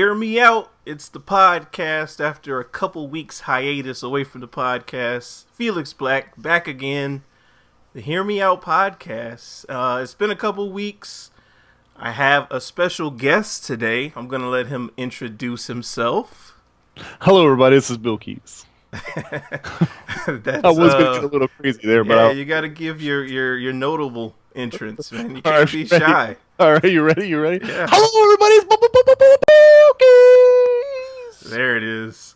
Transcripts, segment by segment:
Hear Me Out. It's the podcast after a couple weeks hiatus away from the podcast. Felix Black back again. The Hear Me Out podcast. It's been a couple weeks. I have a special guest today. I'm going to let him introduce himself. Hello, everybody. This is BillKeyz. That's, I was going to get a little crazy there, but yeah, you got to give your notable entrance, man. You can't right, be shy. All right, you ready? You ready? Yeah. Hello, everybody. It's BillKeyz. There it is.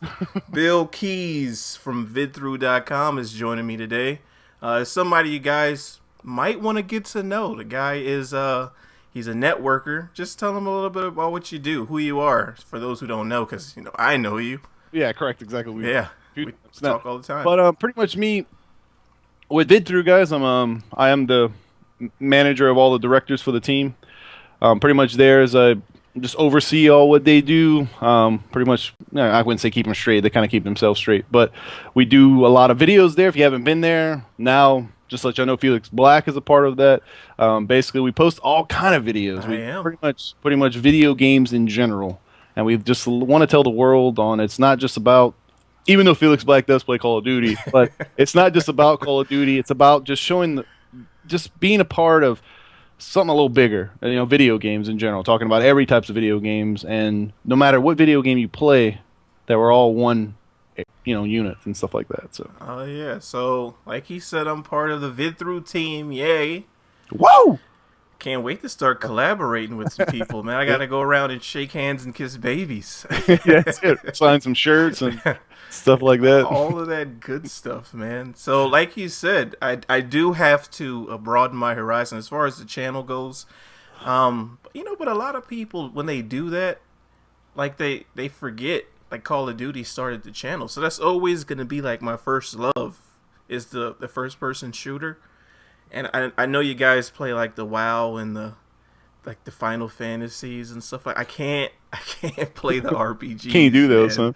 BillKeyz from vidthrough.com is joining me today. Somebody you guys might want to get to know. The guy is he's a networker. Just tell him a little bit about what you do, who you are, for those who don't know, because I know you. Yeah, correct. Exactly. We talk all the time. But pretty much me with VidThrough, guys. I am the manager of all the directors for the team. Pretty much there is I just oversee all what they do. Pretty much, I wouldn't say keep them straight. They kind of keep themselves straight. But we do a lot of videos there. If you haven't been there, now just to let you know, Felix Black is a part of that. Basically, we post all kind of videos. Pretty much video games in general. And we just want to tell the world on it's not just about, even though Felix Black does play Call of Duty, but it's not just about Call of Duty. It's about just showing, just being a part of something a little bigger. Video games in general. Talking about every types of video games, and no matter what video game you play, that we're all one, unit and stuff like that. So. Oh yeah. So like he said, I'm part of the VidThrough team. Yay! Whoa! Can't wait to start collaborating with some people, man. I gotta go around and shake hands and kiss babies. That's it. Sign some shirts and stuff like that. All of that good stuff, man. So, like you said, I do have to broaden my horizon as far as the channel goes. But a lot of people, when they do that, like they forget, like Call of Duty started the channel. So that's always gonna be like my first love is the first person shooter. And I know you guys play like the WoW and the Final Fantasies and stuff like. I can't play the RPGs. Can't do those, man.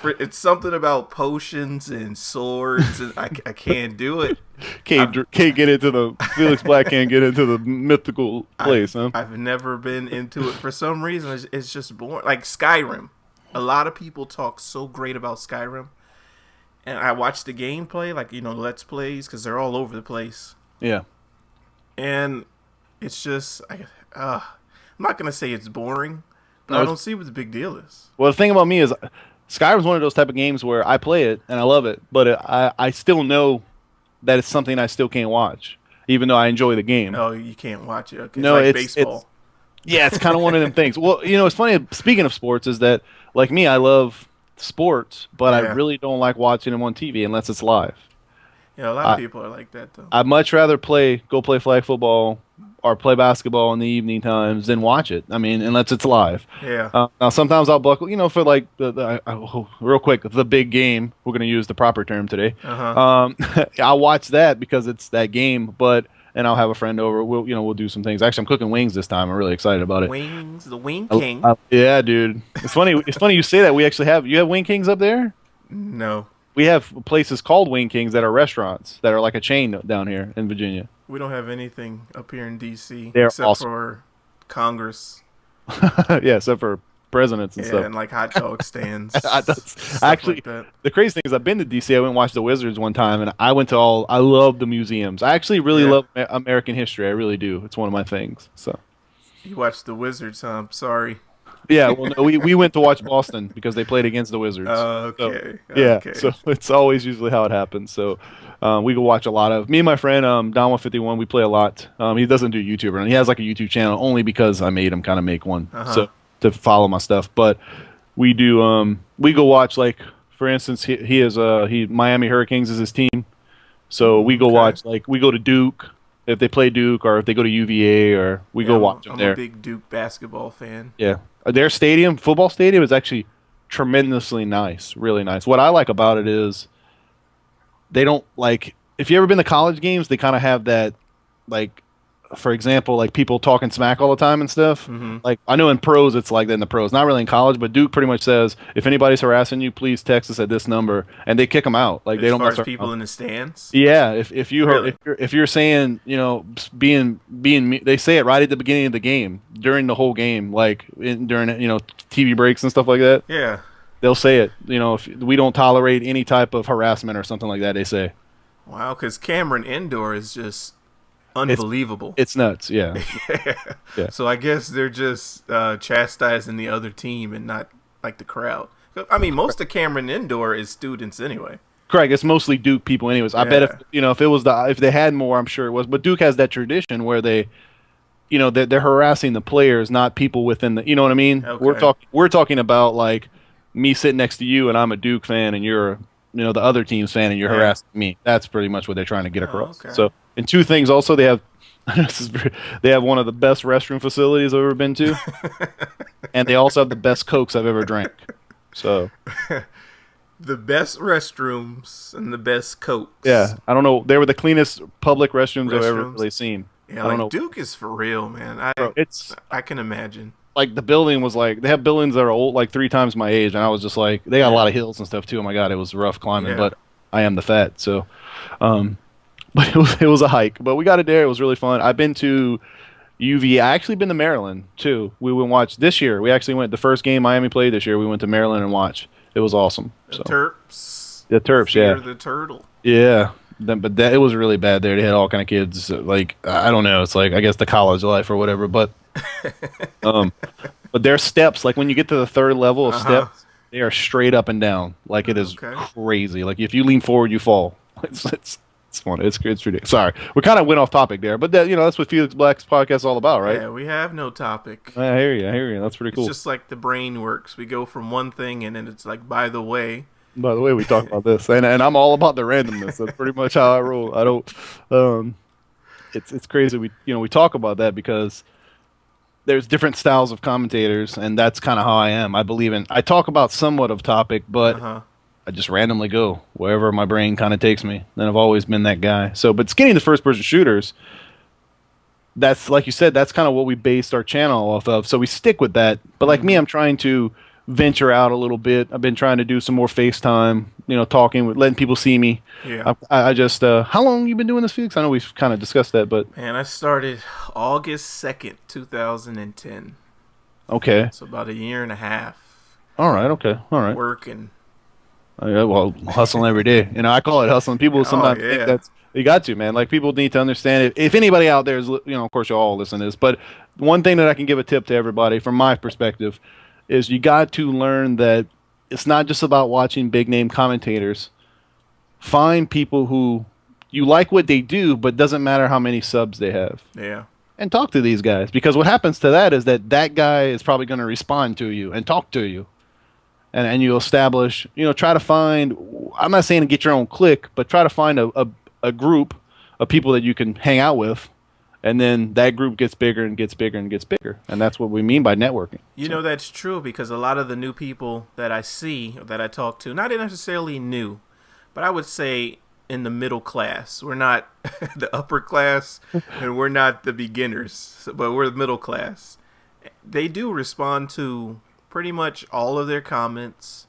It's something about potions and swords, and I can't do it. Can't get into the Felix Black can't get into the mythical place, huh? I've never been into it for some reason. It's just boring. Like Skyrim, a lot of people talk so great about Skyrim, and I watch the gameplay, like Let's Plays, because they're all over the place. Yeah, and it's just I'm not gonna say it's boring, but I don't see what the big deal is. Well, the thing about me is Skyrim's one of those type of games where I play it and I love it, but I still know that it's something I still can't watch, even though I enjoy the game. Oh, you can't watch it? Okay. No, it's like baseball. It's kind of one of them things. Well, it's funny. Speaking of sports, is that like me, I love sports, but I really don't like watching them on TV unless it's live. Yeah, a lot of people are like that, though. I'd much rather go play flag football or play basketball in the evening times than watch it. I mean, unless it's live. Yeah. Now, sometimes I'll buckle, for like real quick, the big game. We're going to use the proper term today. I'll watch that because it's that game, and I'll have a friend over. We'll do some things. Actually, I'm cooking wings this time. I'm really excited about it. Wings, the Wing King. Yeah, dude. It's funny. It's funny you say that. We actually have. You have Wing Kings up there? No. We have places called Wing Kings that are restaurants that are like a chain down here in Virginia. We don't have anything up here in D.C. They're except awesome. for Congress. Yeah, except for presidents and stuff. And like hot dog stands. Actually, like the crazy thing is I've been to D.C. I went and watched the Wizards one time, and I went to I love the museums. I actually really love American history. I really do. It's one of my things. So you watched the Wizards, huh? I'm sorry. Yeah, well, no, we went to watch Boston because they played against the Wizards. Okay. So it's always usually how it happens. So we go watch a lot of. Me and my friend Don151, we play a lot. He doesn't do YouTube, and he has like a YouTube channel only because I made him kind of make one so to follow my stuff. But we do. We go watch, like, for instance, he is Miami Hurricanes is his team, so we go watch, like, we go to Duke. If they play Duke, or if they go to UVA, or we go watch them there. I'm a big Duke basketball fan. Yeah. Their football stadium, is actually tremendously nice, really nice. What I like about it is they don't, like, if you ever been to college games, they kind of have that, like, for example, like people talking smack all the time and stuff. Mm-hmm. Like I know in pros it's like that in the pros, not really in college, but Duke pretty much says if anybody's harassing you, please text us at this number, and they kick them out. Like they As don't far mess as around. people in the stands. Yeah, if you Really? if you're saying they say it right at the beginning of the game during the whole game, like during TV breaks and stuff like that. Yeah. They'll say it. If we don't tolerate any type of harassment or something like that, they say. Wow, because Cameron Indoor is just unbelievable. It's nuts. Yeah. Yeah. So I guess they're just chastising the other team and not like the crowd. I mean, most of Cameron Indoor is students anyway. Correct. It's mostly Duke people, anyways. I bet if it was if they had more, I'm sure it was. But Duke has that tradition where they're harassing the players, not people within the. You know what I mean? Okay. We're talking about like me sitting next to you, and I'm a Duke fan, and you're the other team's fan, and you're harassing me. That's pretty much what they're trying to get across. Okay. So, and two things also, they have they have one of the best restroom facilities I've ever been to, and they also have the best Cokes I've ever drank. So. The best restrooms and the best Cokes. Yeah, I don't know. They were the cleanest public restrooms I've ever really seen. Yeah, I don't know. Duke is for real, man. Bro, I can imagine. Like the building was like they have buildings that are old, like 3 times my age, and I was just like they got a lot of hills and stuff too. Oh my god, it was rough climbing, but I am the fat, so. But it was a hike, but we got it there. It was really fun. I've been to UV. I actually been to Maryland too. We went and watch this year. We actually went the first game Miami played this year. We went to Maryland and watched. It was awesome. The Terps. The Terps, Fear the turtle. Yeah. But it was really bad there. They had all kind of kids. Like I don't know. It's like I guess the college life or whatever. But but their steps, like when you get to the 3rd level of steps, they are straight up and down. Like it is crazy. Like if you lean forward, you fall. It's fun. It's ridiculous. Sorry, we kind of went off topic there, but that's what Felix Black's podcast is all about, right? Yeah, we have no topic. I hear you. That's pretty cool. It's just like the brain works. We go from one thing, and then it's like, by the way. By the way, we talk about this, and I'm all about the randomness. That's pretty much how I roll. I don't. It's crazy. We talk about that because there's different styles of commentators, and that's kind of how I am. I talk about somewhat of topic, but. I just randomly go wherever my brain kind of takes me. And I've always been that guy. So, but getting the first-person shooters, that's like you said, that's kind of what we based our channel off of. So we stick with that. But like me, I'm trying to venture out a little bit. I've been trying to do some more FaceTime, talking, letting people see me. Yeah. I just, how long you been doing this, Felix? I know we've kind of discussed that, but. Man, I started August 2nd, 2010. Okay. So about a year and a half. All right. Okay. All right. Working. Well, hustling every day. I call it hustling. People sometimes think that's you got to, man. Like people need to understand it. If anybody out there is, of course, you all listen to this. But one thing that I can give a tip to everybody from my perspective is you got to learn that it's not just about watching big name commentators. Find people who you like what they do, but doesn't matter how many subs they have. Yeah. And talk to these guys, because what happens to that is that guy is probably going to respond to you and talk to you. And you establish, try to find, I'm not saying to get your own clique, but try to find a group of people that you can hang out with, and then that group gets bigger and gets bigger and gets bigger. And that's what we mean by networking. That's true, because a lot of the new people that I see, that I talk to, not necessarily new, but I would say in the middle class. We're not the upper class, and we're not the beginners, but we're the middle class. They do respond to pretty much all of their comments.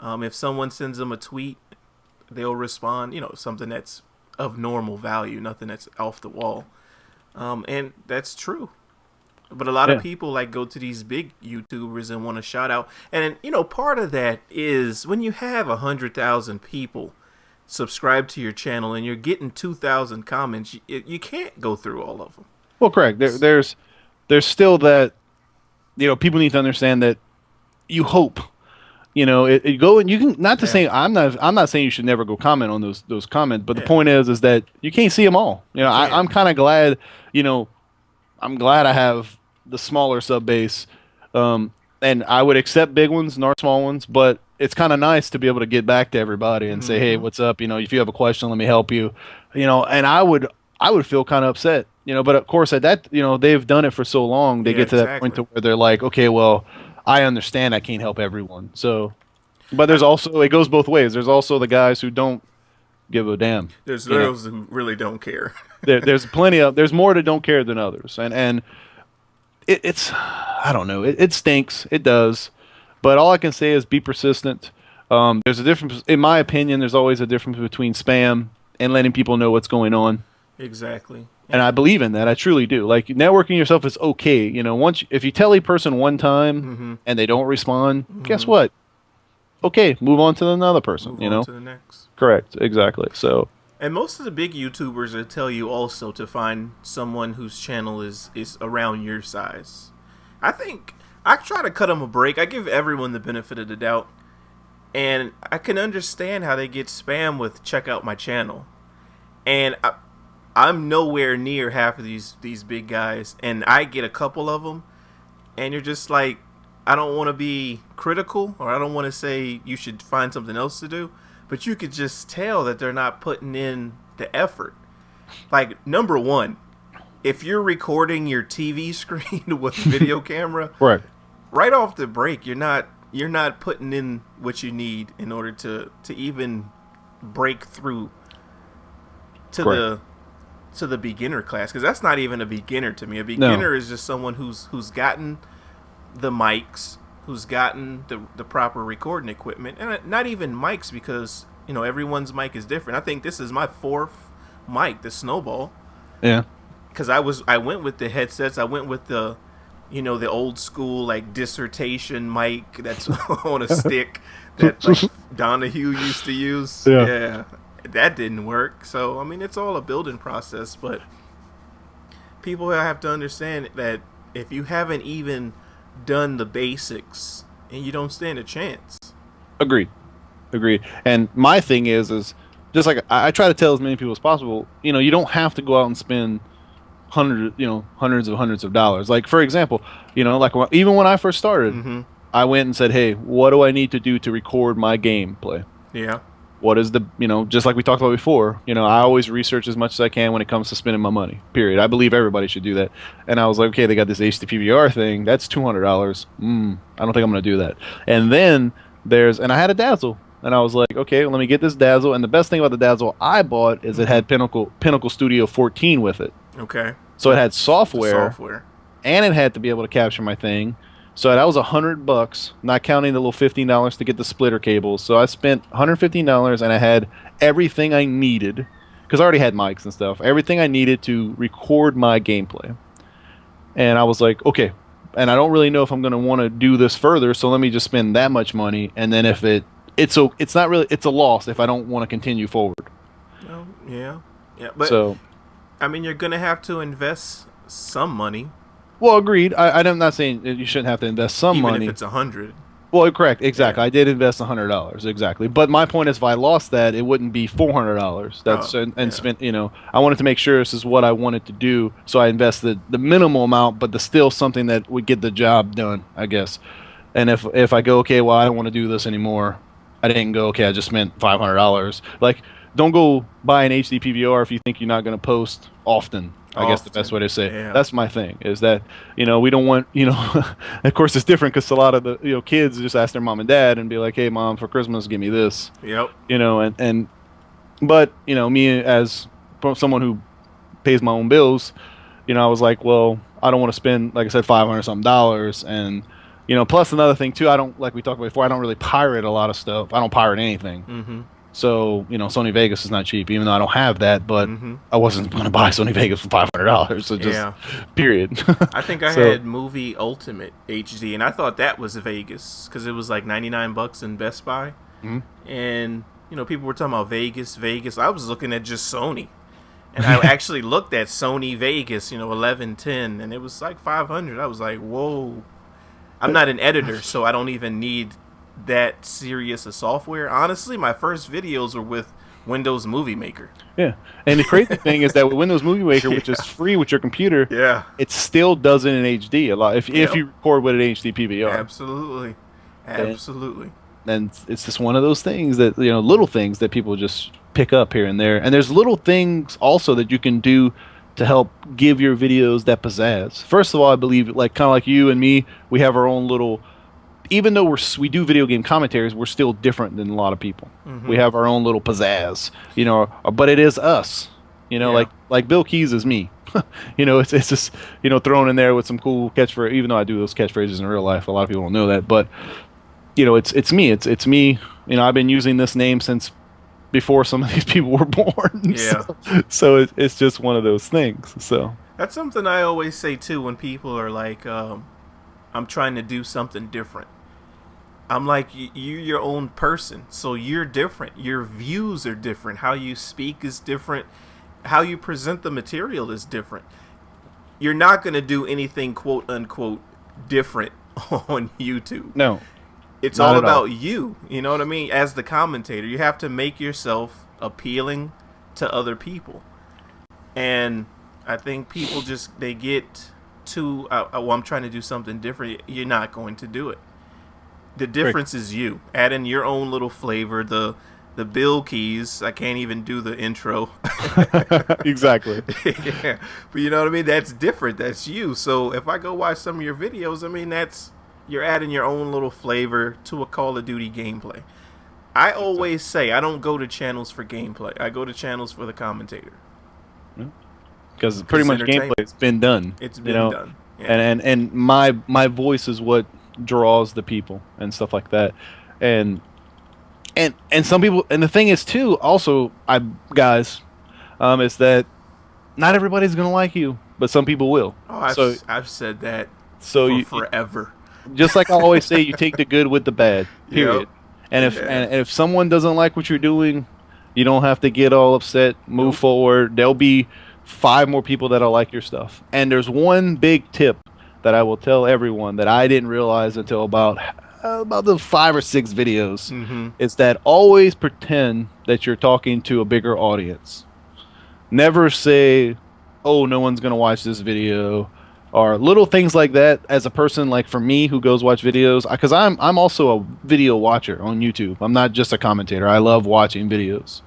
If someone sends them a tweet, they'll respond, something that's of normal value, nothing that's off the wall. And that's true. But a lot of people go to these big YouTubers and want to shout out. And, part of that is when you have 100,000 people subscribe to your channel and you're getting 2,000 comments, you can't go through all of them. Well, correct. There's still that, people need to understand that you hope, it go and you can not to say I'm not saying you should never go comment on those comments, but the point is that you can't see them all. I'm kind of glad, I'm glad I have the smaller sub base, and I would accept big ones nor small ones, but it's kind of nice to be able to get back to everybody and say, hey, what's up? If you have a question, let me help you. And I would feel kind of upset, but of course at that, they've done it for so long, they get to that point to where they're like, okay, well, I understand I can't help everyone. So, but there's also, it goes both ways. There's also the guys who don't give a damn. There's those who really don't care. there's more that don't care than others, and it's I don't know, it stinks, it does, but all I can say is be persistent. There's a difference, in my opinion. There's always a difference between spam and letting people know what's going on. Exactly. And I believe in that. I truly do. Like, networking yourself is okay. You know, if you tell a person one time and they don't respond, guess what? Okay, move on to another person. Move you on know, to the next. correct, exactly. So, And most of the big YouTubers will tell you also to find someone whose channel is around your size. I think I try to cut them a break. I give everyone the benefit of the doubt, and I can understand how they get spam with "check out my channel," and I'm nowhere near half of these big guys, and I get a couple of them, and you're just like, I don't want to be critical, or I don't want to say you should find something else to do, but you could just tell that they're not putting in the effort. Like, number one, if you're recording your TV screen with a video camera, right off the break, you're not putting in what you need in order to even break through to the beginner class, because that's not even a beginner to me. A beginner is just someone who's gotten the mics, who's gotten the proper recording equipment, and not even mics, because everyone's mic is different. I think this is my fourth mic, the Snowball. Yeah. Because I went with the headsets. I went with the the old school like dissertation mic that's on a stick that like Donahue used to use. Yeah. That didn't work. So I mean, it's all a building process, but people have to understand that if you haven't even done the basics, and you don't stand a chance. Agreed. And my thing is just like I try to tell as many people as possible, you don't have to go out and spend hundreds of dollars. Like, for example, like even when I first started, I went and said, hey, what do I need to do to record my gameplay? Yeah. What is the, just like we talked about before, I always research as much as I can when it comes to spending my money, period. I believe everybody should do that. And I was like, okay, they got this HDPVR thing. That's $200. I don't think I'm going to do that. And then and I had a Dazzle. And I was like, okay, well, let me get this Dazzle. And the best thing about the Dazzle I bought is it had Pinnacle Studio 14 with it. Okay. So it had software. And it had to be able to capture my thing. So that was $100, not counting the little $15 to get the splitter cables. So I spent $115, and I had everything I needed, because I already had mics and stuff. Everything I needed to record my gameplay. And I was like, okay, and I don't really know if I'm going to want to do this further, so let me just spend that much money. And then if it's a loss if I don't want to continue forward. Oh, yeah, but I mean, you're going to have to invest some money. Well, agreed. I'm not saying you shouldn't have to invest some money. Even if it's 100. Well, correct. Exactly. Yeah. I did invest $100. Exactly. But my point is, if I lost that, it wouldn't be $400. Spent. I wanted to make sure this is what I wanted to do, so I invested the minimal amount, but still something that would get the job done, I guess. And if I go, okay, well, I don't want to do this anymore. I didn't go, okay, I just spent $500. Like, don't go buy an HD PVR if you think you're not going to post often. I guess the best way to say it. Yeah. That's my thing, is that, we don't want, of course it's different because a lot of the, kids just ask their mom and dad and be like, hey, mom, for Christmas, give me this. Yep. But, me as someone who pays my own bills, I was like, well, I don't want to spend, like I said, $500-something. And, plus another thing too, like we talked about before, I don't really pirate a lot of stuff. I don't pirate anything. Mm-hmm. So, Sony Vegas is not cheap, even though I don't have that, but I wasn't going to buy Sony Vegas for $500, so just, period. I think I had Movie Ultimate HD, and I thought that was Vegas, because it was like $99 in Best Buy. And, people were talking about Vegas. I was looking at just Sony. And I actually looked at Sony Vegas, 1110, and it was like $500. I was like, whoa. I'm not an editor, so I don't even need that serious a software. Honestly, my first videos were with Windows Movie Maker. Yeah, and the crazy thing is that with Windows Movie Maker, which is free with your computer, it still does it in HD a lot if you record with an HD PVR. Absolutely. And it's just one of those things that, little things that people just pick up here and there. And there's little things also that you can do to help give your videos that pizzazz. First of all, I believe, kind of like you and me, we have our own little, even though we do video game commentaries, we're still different than a lot of people. We have our own little pizzazz, but it is us. You know, Yeah. like BillKeyz is me. You know, it's just thrown in there with some cool catchphrase. Even though I do those catchphrases in real life, a lot of people don't know that. But it's me. It's me. You know, I've been using this name since before some of these people were born. Yeah. So it's just one of those things. So That's something I always say too when people are like, I'm trying to do something different. I'm like, you're your own person, so you're different. Your views are different. How you speak is different. How you present the material is different. You're not going to do anything quote unquote different on YouTube. no, It's not all at all. about you. You know what I mean? As the commentator, you have to make yourself appealing to other people. And I think people just, they get too, well, I'm trying to do something different. You're not going to do it. The difference is you. Add in your own little flavor. The BillKeyz. I can't even do the intro. Exactly. Yeah. But you know what I mean? That's different. That's you. So if I go watch some of your videos, I mean, you're adding your own little flavor to a Call of Duty gameplay. I always say I don't go to channels for gameplay. I go to channels for the commentator. Because pretty much gameplay's been done. It's been done. Yeah. And my voice is what draws the people and stuff like that. And some people, and the thing is too, also, guys, is that not everybody's gonna like you, but some people will. Oh, I've said that for forever. Just like I always say, you take the good with the bad. Period. Yep. And if someone doesn't like what you're doing, you don't have to get all upset. Move forward. There'll be 5 more people that'll like your stuff. And there's one big tip that I will tell everyone that I didn't realize until about the 5 or 6 videos. Mm-hmm. Is that always pretend that you're talking to a bigger audience. Never say, "Oh, no one's gonna watch this video," or little things like that. As a person, like for me, who goes watch videos, because I'm also a video watcher on YouTube. I'm not just a commentator. I love watching videos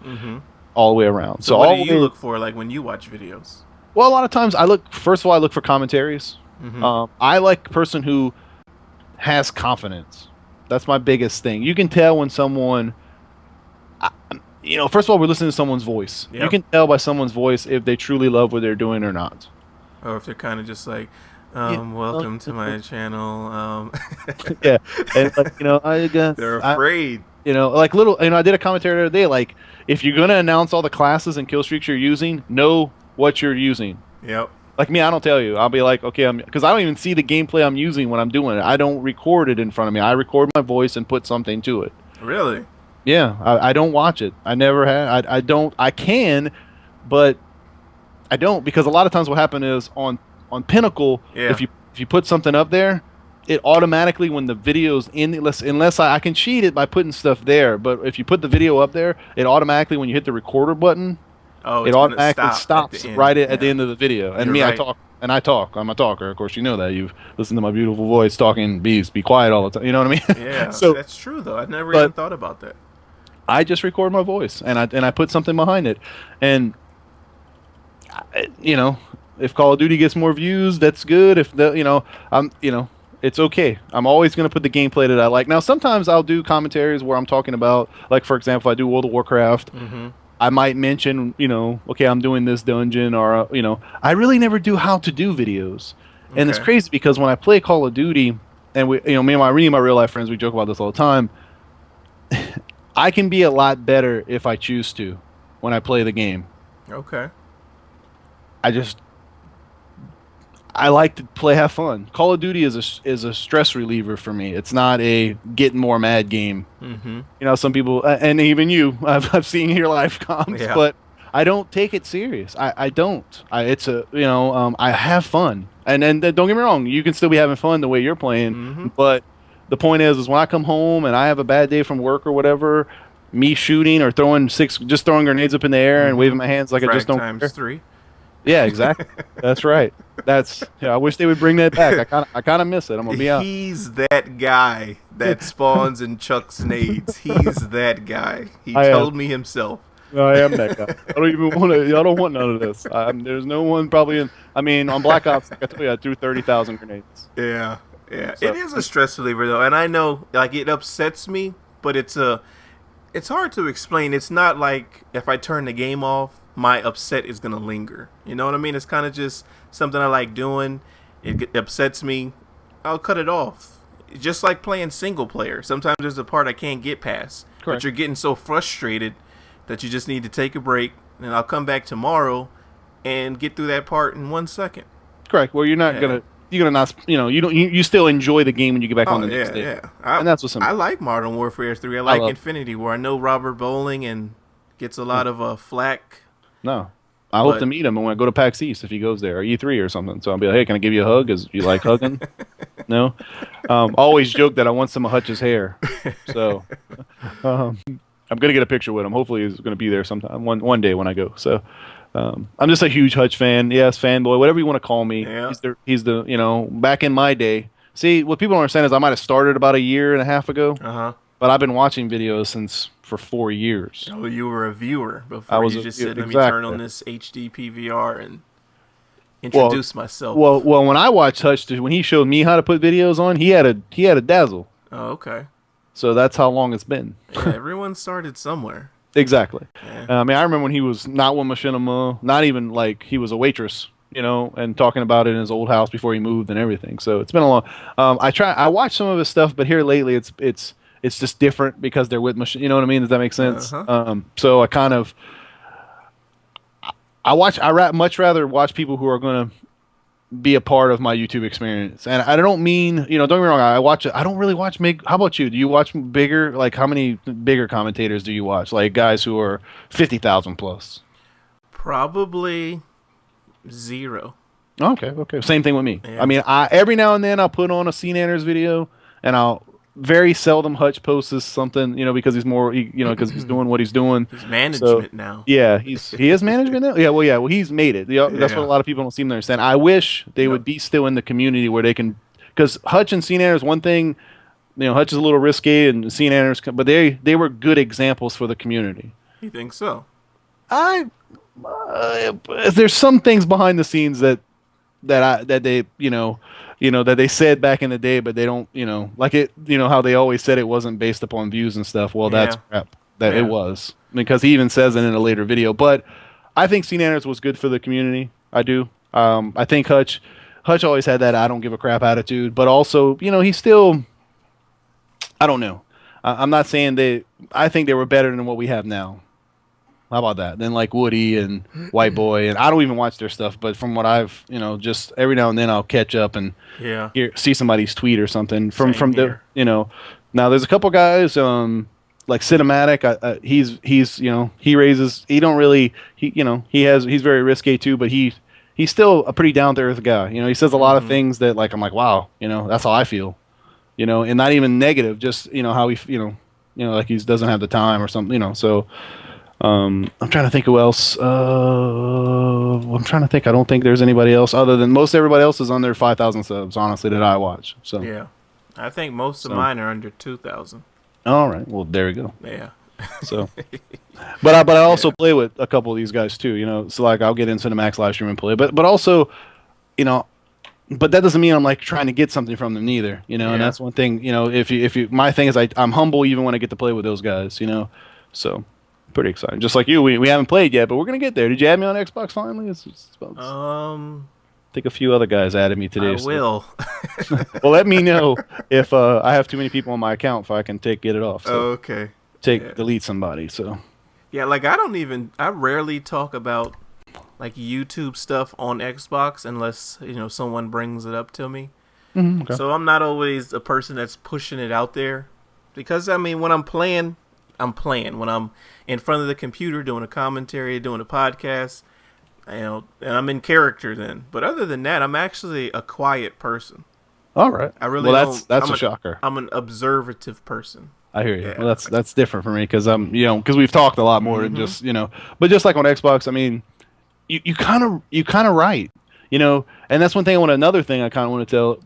all the way around. So what do you look for, like when you watch videos? Well, a lot of times I look. First of all, I look for commentaries. I like a person who has confidence. That's my biggest thing. You can tell when someone, first of all, we're listening to someone's voice. Yep. You can tell by somene's voice if they truly love what they're doing or not. Or if they're kind of just like, welcome to my channel. Yeah, and I guess They're afraid. I did a commentary the other day. Like, if you're gonna announce all the classes and kill streaks you're using, know what you're using. Yep. Like me, I don't tell you. I'll be like, okay, because I don't even see the gameplay I'm using when I'm doing it. I don't record it in front of me. I record my voice and put something to it. Really? Yeah, I don't watch it. I never have. I don't. I can, but I don't, because a lot of times what happens is on Pinnacle, if you put something up there, it automatically, when the video's in, unless I can cheat it by putting stuff there, but if you put the video up there, it automatically, when you hit the recorder button, it automatically stops right at the end of the video. And You're I right. talk, and I talk. I'm a talker. Of course, you know that. You've listened to my beautiful voice talking, be quiet all the time. You know what I mean? Yeah, So that's true, though. I never even thought about that. I just record my voice, and I put something behind it. And if Call of Duty gets more views, that's good. If it's okay. I'm always going to put the gameplay that I like. Now, sometimes I'll do commentaries where I'm talking about, like, for example, I do World of Warcraft. I might mention, okay, I'm doing this dungeon, or, I really never do how to do videos. And it's crazy because when I play Call of Duty, and me and my real life friends, we joke about this all the time. I can be a lot better if I choose to when I play the game. Okay. I like to have fun. Call of Duty is a stress reliever for me. It's not a get more mad game. Some people, and even you, I've seen your live comms, but I don't take it serious. I don't. I have fun, and don't get me wrong, you can still be having fun the way you're playing, but the point is when I come home and I have a bad day from work or whatever, me shooting or throwing grenades up in the air and waving my hands like I just don't care. Times 3. Yeah, exactly. That's right. I wish they would bring that back. I kind of miss it. I'm gonna be honest. He's that guy that spawns and chucks nades. He's that guy. He told me himself. I am that guy. I don't even want to. I don't want none of this. There's no one probably on Black Ops, like I told you, I threw 30,000 grenades. Yeah. So, it is a stress reliever though, and I know, like, it upsets me, but it's hard to explain. It's not like if I turn the game off, my upset is gonna linger. You know what I mean? It's kind of just something I like doing. It upsets me, I'll cut it off. Just like playing single player. Sometimes there's a part I can't get past, but you're getting so frustrated that you just need to take a break, and I'll come back tomorrow and get through that part in 1 second. Correct. Well, you're gonna not, you still enjoy the game when you get back on the next day. And that's what's I like Modern Warfare 3. I like Infinity War. I know Robert Bowling and gets a lot of flack. No. I hope to meet him when I go to PAX East if he goes there, or E3 or something. So I'll be like, hey, can I give you a hug? Is you like hugging? No? Always joke that I want some of Hutch's hair. So I'm going to get a picture with him. Hopefully he's going to be there sometime, one day when I go. So I'm just a huge Hutch fan. Yes, fanboy, whatever you want to call me. Yeah. He's the back in my day. See, what people don't understand is I might have started about a year and a half ago. But I've been watching videos for 4 years. Oh, you were a viewer before you just said, let me turn on this HD PVR and introduce myself. Well, when I watched Hutch, when he showed me how to put videos on, he had a Dazzle. Oh, okay. So that's how long it's been. Yeah, everyone started somewhere. Exactly. Yeah. I mean, I remember when he was not with Machinima, not even like he was a waitress, and talking about it in his old house before he moved and everything. So it's been a long. I watched some of his stuff, but here lately it's just different because they're with machine. You know what I mean? Does that make sense? So I kind of much rather watch people who are going to be a part of my YouTube experience. And I don't mean, don't get me wrong. I don't really watch how about you? Do you watch bigger? Like how many bigger commentators do you watch? Like guys who are 50,000 plus? Probably 0. Okay. Same thing with me. Yeah. I mean, every now and then I'll put on a Cnanners video, and I'll very seldom Hutch posts something, because he's more, because he's doing what he's doing. He's management now. Yeah, he is management now. Yeah, well, he's made it. That's what a lot of people don't seem to understand. I wish they would be still in the community where they can, because Hutch and Cnanners, one thing, Hutch is a little risky, and Cnanners, but they were good examples for the community. You think so? There's some things behind the scenes that they that they said back in the day, but they don't, like it, how they always said it wasn't based upon views and stuff. Well, that's crap. It was, because he even says it in a later video. But I think Cnanners was good for the community. I do. I think Hutch always had that I don't give a crap attitude, but also, he's still, I don't know. I'm not saying I think they were better than what we have now. How about that? Then like Woody and White Boy, and I don't even watch their stuff, but from what I've, just every now and then I'll catch up and see somebody's tweet or something from the, Now there's a couple guys like Cinematic. He's very risque too, but he's still a pretty down to earth guy. He says a lot of things that like I'm like, wow, that's how I feel, and not even negative, just how he, like he doesn't have the time or something, so. I'm trying to think who else. I'm trying to think. I don't think there's anybody else other than most everybody else is under 5,000 subs, honestly, that I watch. So yeah, I think most of mine are under 2,000. All right. Well, there we go. Yeah. So, but I also play with a couple of these guys too. So like I'll get into the Max live stream and play, but also, but that doesn't mean I'm like trying to get something from them neither. And that's one thing. If you my thing is I'm humble even when I get to play with those guys. So. Pretty exciting. Just like you, we haven't played yet, but we're gonna get there. Did you add me on Xbox finally? I think a few other guys added me today. I will. Well, let me know if I have too many people on my account, if I can get it off. So okay. Delete somebody. So yeah, like I rarely talk about like YouTube stuff on Xbox unless someone brings it up to me. Okay. So I'm not always a person that's pushing it out there, because when I'm playing. When I'm in front of the computer doing a commentary, doing a podcast, and I'm in character then. But other than that, I'm actually a quiet person. All right. I really that's a shocker. I'm an observative person. I hear you. Yeah. Well, that's different for me because because we've talked a lot more than just but just like on Xbox, you kind of right. And that's one thing. Another thing I kind of want to tell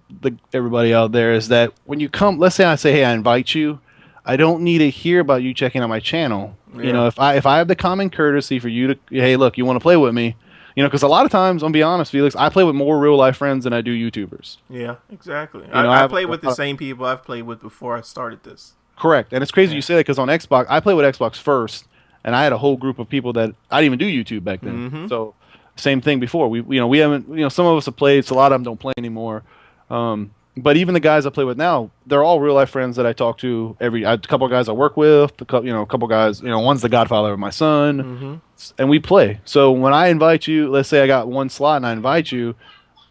everybody out there is that when you come, let's say I say, hey, I invite you. I don't need to hear about you checking out my channel. Yeah. If I have the common courtesy for you to, hey, look, you want to play with me? Because a lot of times, I'll be honest, Felix, I play with more real life friends than I do YouTubers. Yeah, exactly. I play with the same people I've played with before I started this. Correct, and it's crazy you say that because on Xbox, I play with Xbox first, and I had a whole group of people that I didn't even do YouTube back then. So same thing before. We haven't, some of us have played, so a lot of them don't play anymore. But even the guys I play with now, they're all real life friends that I talk to a couple of guys I work with, a couple guys, one's the godfather of my son, and we play. So when I invite you, let's say I got one slot and I invite you,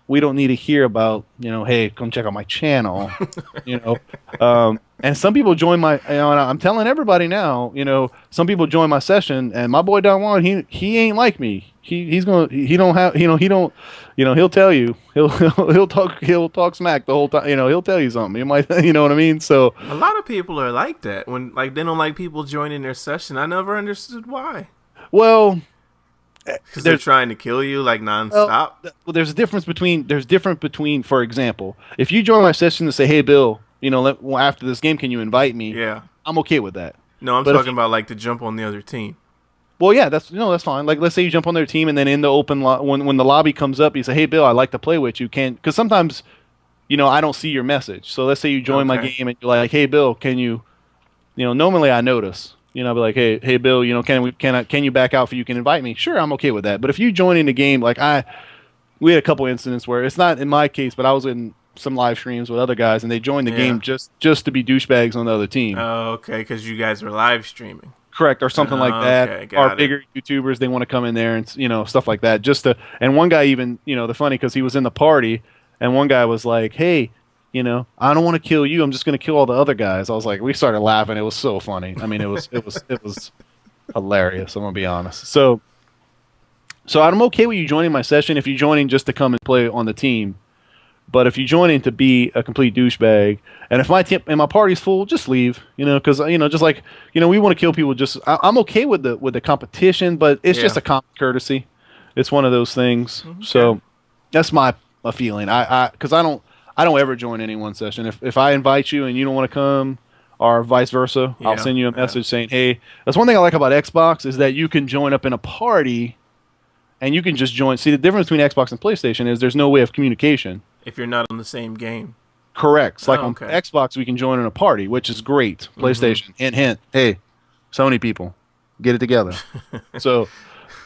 we don't need to hear about, hey, come check out my channel, and some people join my, and I'm telling everybody now, some people join my session, and my boy Don Juan, he ain't like me. He's gonna, he don't have, he don't, he'll tell you, he'll talk smack the whole time, he'll tell you something. You might, you know what I mean? So a lot of people are like that when they don't like people joining their session. I never understood why. Well, because they're trying to kill you like nonstop. Well, there's a difference between, for example, if you join my session and say, hey, Bill, after this game, can you invite me? Yeah, I'm okay with that. No, I'm talking about like to jump on the other team. Well, yeah, that's fine. Like, let's say you jump on their team, and then in the open when the lobby comes up, you say, "Hey, Bill, I'd like to play with you." Because sometimes, I don't see your message. So let's say you join my game, and you're like, "Hey, Bill, can you?" Normally I notice. I'll be like, "Hey, Bill, can you back out for you can invite me?" Sure, I'm okay with that. But if you join in the game, like we had a couple incidents where it's not in my case, but I was in some live streams with other guys, and they joined the game just to be douchebags on the other team. Oh, okay, because you guys were live streaming. Correct, or something like that. Okay, Our bigger YouTubers, they want to come in there and stuff like that. And one guy even, they're funny because he was in the party, and one guy was like, "Hey, I don't want to kill you. I'm just going to kill all the other guys." I was like, we started laughing. It was so funny. I mean, it was hilarious. I'm gonna be honest. So I'm okay with you joining my session if you're joining just to come and play on the team. But if you're joining to be a complete douchebag, and if my party's full, just leave. Because just like we want to kill people. I'm okay with the competition, but it's just a common courtesy. It's one of those things. Okay. So that's my feeling. Because I don't ever join any one session. If I invite you and you don't want to come, or vice versa, I'll send you a message saying, "Hey." That's one thing I like about Xbox is that you can join up in a party, and you can just join. See, the difference between Xbox and PlayStation is there's no way of communication. If you're not on the same game. Correct. It's like on Xbox, we can join in a party, which is great. PlayStation, hint, hint. Hey, Sony people, get it together. So,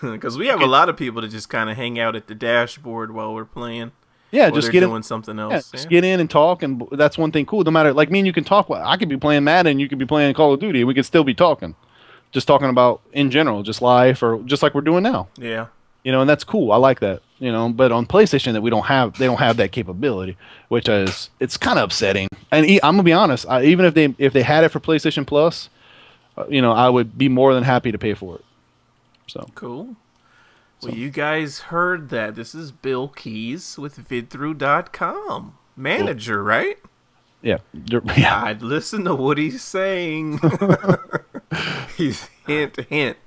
because we have a lot of people that just kind of hang out at the dashboard while we're playing. Yeah, just get doing something else. Yeah, just get in and talk, and that's one thing cool. No matter, like me and you can talk. I could be playing Madden, you could be playing Call of Duty, and we could still be talking. Just talking about in general, just life, or just like we're doing now. Yeah. And that's cool. I like that. But on PlayStation, they don't have that capability, which it's kind of upsetting. And I'm gonna be honest, even if they had it for PlayStation Plus, I would be more than happy to pay for it. So cool. Well, you guys heard that. This is Bill Keyz with vidthrough.com. Manager, right? Yeah. I'd listen to what he's saying. He's hint.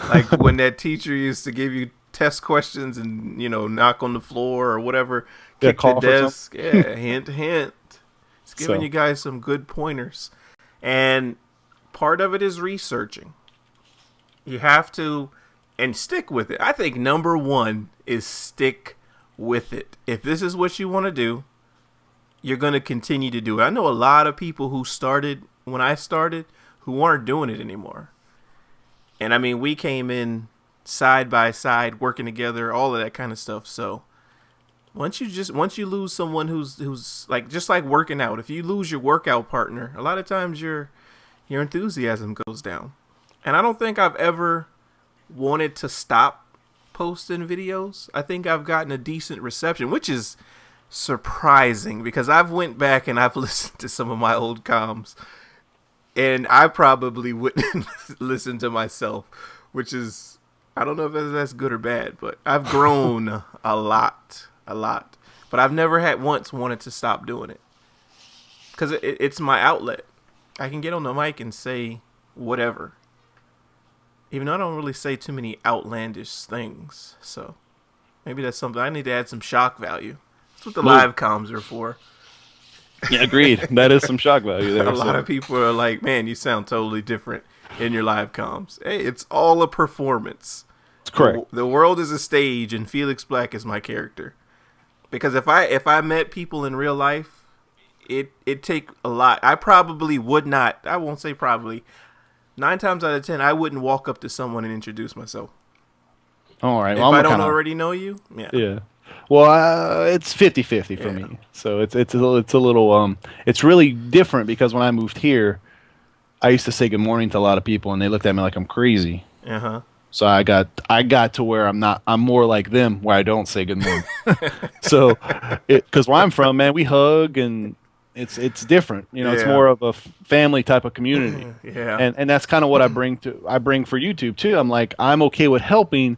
Like when that teacher used to give you test questions and, knock on the floor or whatever, kick the desk. Yeah, hint. It's giving you guys some good pointers. And part of it is researching. You have to, and stick with it. I think number one is stick with it. If this is what you want to do, you're going to continue to do it. I know a lot of people who started when I started who aren't doing it anymore. And I mean, we came in side by side, working together, all of that kind of stuff. So once you lose someone who's like, just like working out, if you lose your workout partner, a lot of times your enthusiasm goes down. And I don't think I've ever wanted to stop posting videos. I think I've gotten a decent reception, which is surprising because I've went back and I've listened to some of my old comms, and I probably wouldn't listen to myself, which is, I don't know if that's good or bad, but I've grown a lot. But I've never once wanted to stop doing it because it's my outlet. I can get on the mic and say whatever, even though I don't really say too many outlandish things. So maybe that's something I need to add some shock value. That's what the live comms are for. Yeah, agreed. That is some shock value there. A lot of people are like, "Man, you sound totally different in your live comms." Hey, it's all a performance. It's correct. The world is a stage, and Felix Black is my character. Because if I met people in real life, it take a lot. I probably would not. I won't say probably. 9 times out of 10, I wouldn't walk up to someone and introduce myself. All right. If Well, I don't already know you, yeah. Yeah. Well, it's 50-50 for me. So it's a little it's really different because when I moved here, I used to say good morning to a lot of people and they looked at me like I'm crazy. Uh-huh. So I got to where I'm more like them where I don't say good morning. So cuz where I'm from, man, we hug and it's different. You know, it's more of a family type of community. Yeah. And that's kind of what I bring for YouTube too. I'm like I'm okay with helping,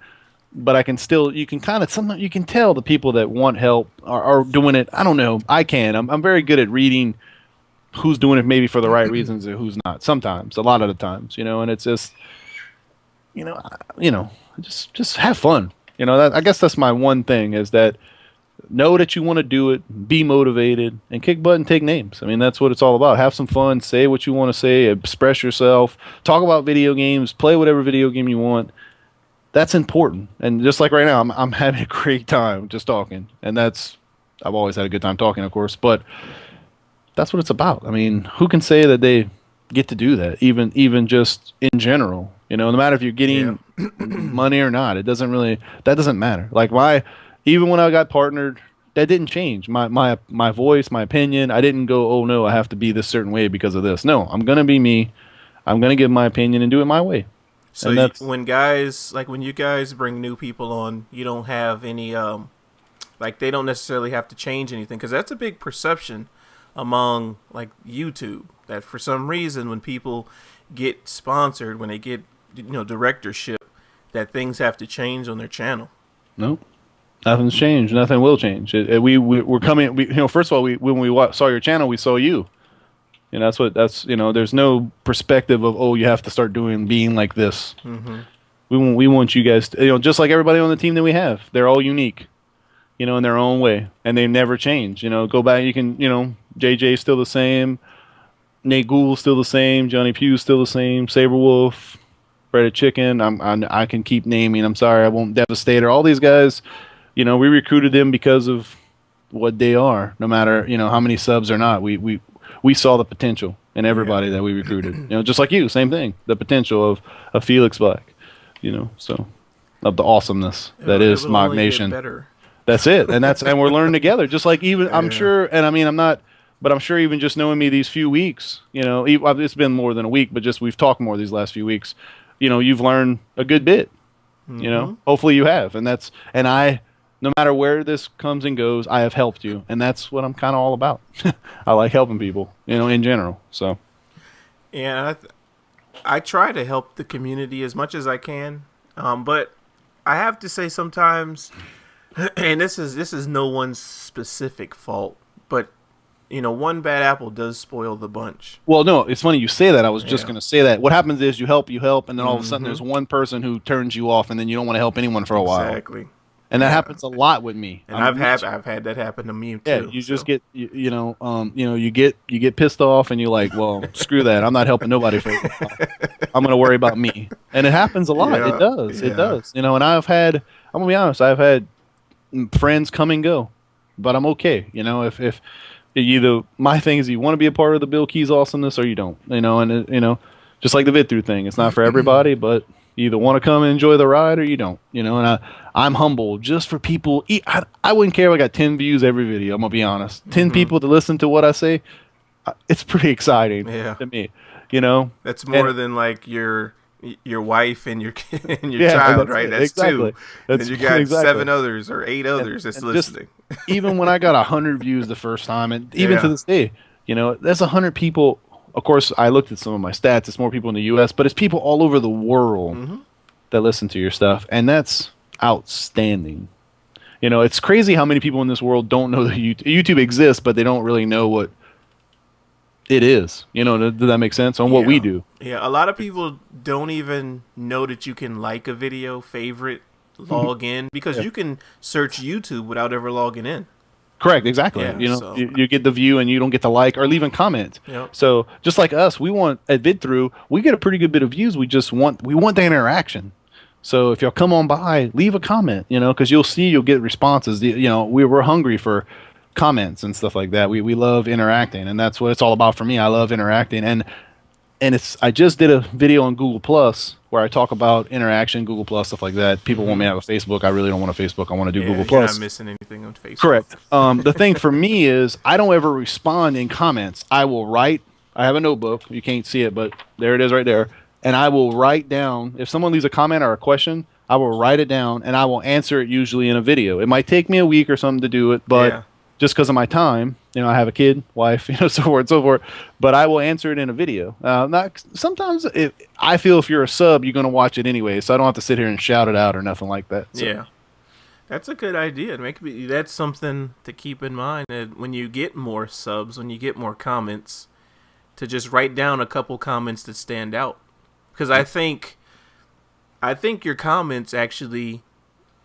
but I can still, you can kind of, sometimes you can tell the people that want help are doing it. I don't know. I'm very good at reading who's doing it maybe for the right reasons and who's not. Sometimes, a lot of the times, you know, and it's just, just have fun. You know, I guess that's my one thing is that know that you want to do it, be motivated, and kick butt and take names. I mean, that's what it's all about. Have some fun, say what you want to say, express yourself, talk about video games, play whatever video game you want. That's important. And just like right now, I'm having a great time just talking. And I've always had a good time talking, of course, but that's what it's about. I mean, who can say that they get to do that, even just in general? You know, no matter if you're getting money or not, that doesn't matter. Like even when I got partnered, that didn't change. My voice, my opinion, I didn't go, oh no, I have to be this certain way because of this. No, I'm gonna be me. I'm gonna give my opinion and do it my way. So when you guys bring new people on, you don't have any they don't necessarily have to change anything, because that's a big perception among like YouTube that for some reason when people get sponsored, when they get directorship, that things have to change on their channel. Nope. Nothing's changed. Nothing will change. We're coming. First of all, when we saw your channel, we saw you. And there's no perspective of, oh, you have to start being like this. Mm-hmm. We want you guys to, just like everybody on the team that we have, they're all unique, in their own way, and they never change. Go back, you can, JJ's still the same, Nate Gould's still the same, Johnny Pugh's still the same, Saberwolf, Breaded Chicken. I can keep naming. I'm sorry, I won't. Devastator. All these guys, we recruited them because of what they are. No matter how many subs or not, we saw the potential in everybody that we recruited. Just like you, same thing. The potential of Felix Black, so of the awesomeness that is Mog Nation. That's it, and we're learning together. Just like I'm sure, and I mean I'm not, but I'm sure even just knowing me these few weeks, it's been more than a week, but just we've talked more these last few weeks. You've learned a good bit. Mm-hmm. Hopefully you have, and I. No matter where this comes and goes, I have helped you, and that's what I'm kind of all about. I like helping people, in general. So, yeah, I try to help the community as much as I can, but I have to say sometimes, and this is no one's specific fault, but one bad apple does spoil the bunch. Well, no, it's funny you say that. I was just going to say that. What happens is you help, and then all of a sudden there's one person who turns you off, and then you don't want to help anyone for a while. Exactly. And that happens a lot with me. And I've had that happen to me too. Yeah, you just get you get pissed off and you're like, well, screw that. I'm not helping nobody for a while. I'm gonna worry about me. And it happens a lot. Yeah, it does. Yeah. It does. And I'm gonna be honest, I've had friends come and go. But I'm okay. If either my thing is you want to be a part of the BillKeyz awesomeness or you don't. And just like the vid-through thing. It's not for everybody, but you either want to come and enjoy the ride or you don't, and I'm humble just for people. I wouldn't care if I got 10 views every video. I'm going to be honest. 10 people to listen to what I say, it's pretty exciting to me, That's more than like your wife and your and your child, right? That's exactly. 2. And you got 7 others or 8 others that's listening. Even when I got 100 views the first time, and even to this day, that's 100 people. Of course, I looked at some of my stats. It's more people in the U.S., but it's people all over the world that listen to your stuff, and that's outstanding. It's crazy how many people in this world don't know that YouTube exists, but they don't really know what it is. Does that make sense on what we do? Yeah, a lot of people don't even know that you can like a video, favorite, log in, because you can search YouTube without ever logging in. Correct, exactly. Yeah, you get the view and you don't get to like or leave a comment. Yep. So just like us, we want at VidThrough, we get a pretty good bit of views. We want the interaction. So if y'all come on by, leave a comment, because you'll get responses. We're hungry for comments and stuff like that. We love interacting, and that's what it's all about for me. I love interacting, and and I just did a video on Google Plus where I talk about interaction, Google Plus, stuff like that. People want me to have a Facebook. I really don't want a Facebook. I want to do Google You're not Plus. missing anything on Facebook. Correct. The thing for me is I don't ever respond in comments. I will write. I have a notebook. You can't see it, but there it is right there. And I will write down, if someone leaves a comment or a question, I will write it down and I will answer it usually in a video. It might take me a week or something to do it, but just because of my time, I have a kid, wife, so forth and so forth, but I will answer it in a video. Sometimes I feel if you're a sub, you're going to watch it anyway, so I don't have to sit here and shout it out or nothing like that. So. Yeah. That's a good idea. That's something to keep in mind when you get more subs, when you get more comments, to just write down a couple comments that stand out. Because I think your comments actually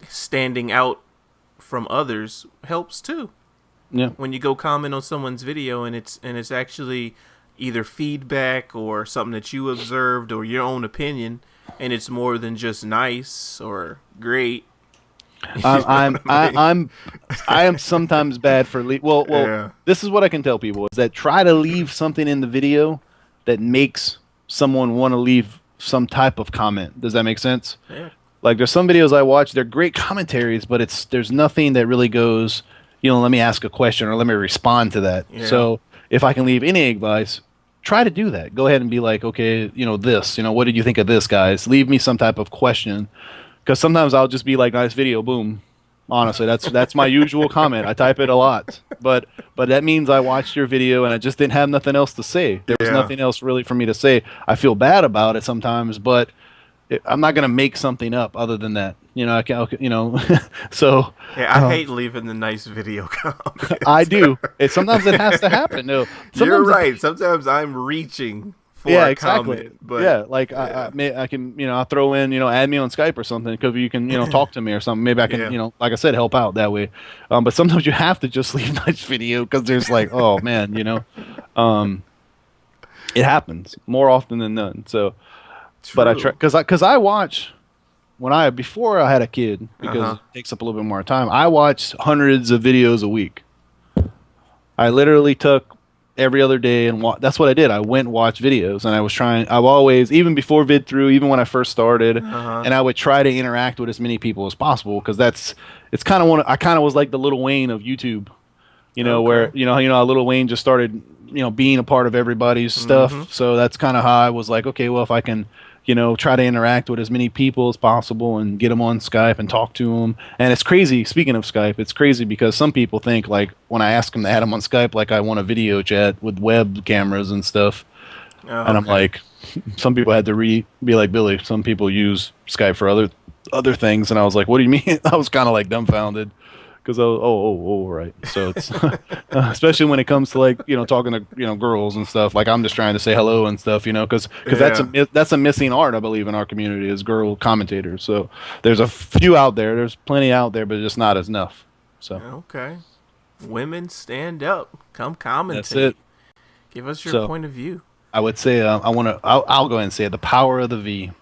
standing out from others helps too. Yeah. When you go comment on someone's video and it's actually either feedback or something that you observed or your own opinion, and it's more than just nice or great. I am sometimes bad for This is what I can tell people is that try to leave something in the video that makes someone want to leave some type of comment. Does that make sense? Yeah. Like there's some videos I watch, they're great commentaries, but there's nothing that really goes, let me ask a question or let me respond to that. Yeah. So if I can leave any advice, try to do that. Go ahead and be like, okay, this, what did you think of this, guys? Leave me some type of question. Because sometimes I'll just be like, nice video, boom. Honestly, that's my usual comment. I type it a lot. But that means I watched your video and I just didn't have nothing else to say. There was nothing else really for me to say. I feel bad about it sometimes, but I'm not going to make something up other than that. I can't, so. Yeah, I hate leaving the nice video comments. I do. Sometimes it has to happen. No, you're right. Sometimes I'm reaching. Exactly. Comment, but I can, I'll throw in, add me on Skype or something because you can, talk to me or something. Maybe I can, like I said, help out that way. But sometimes you have to just leave nice video because there's like, oh man, it happens more often than none. So, true. But I try because I watch before I had a kid because it takes up a little bit more time. I watched hundreds of videos a week. I literally took every other day and that's what I did. I went and watched videos and I've always, even before VidThru, even when I first started, and I would try to interact with as many people as possible because it's kind of I kind of was like the Lil Wayne of YouTube, where Lil Wayne just started being a part of everybody's stuff. So that's kind of how I was like, okay, well if I can try to interact with as many people as possible and get them on Skype and talk to them. And it's crazy, speaking of Skype, it's crazy because some people think, like, when I ask them to add them on Skype, like I want a video chat with web cameras and stuff. And I'm like, some people had to be like, Billy, some people use Skype for other things. And I was like, what do you mean? I was kind of like dumbfounded. Because right. So it's especially when it comes to like talking to girls and stuff. Like I'm just trying to say hello and stuff, because that's a missing art I believe in our community is girl commentators. So there's a few out there. There's plenty out there, but just not enough. So okay, women stand up, come commentate. That's it. Give us your point of view. I would say I'll go ahead and say it, the power of the V.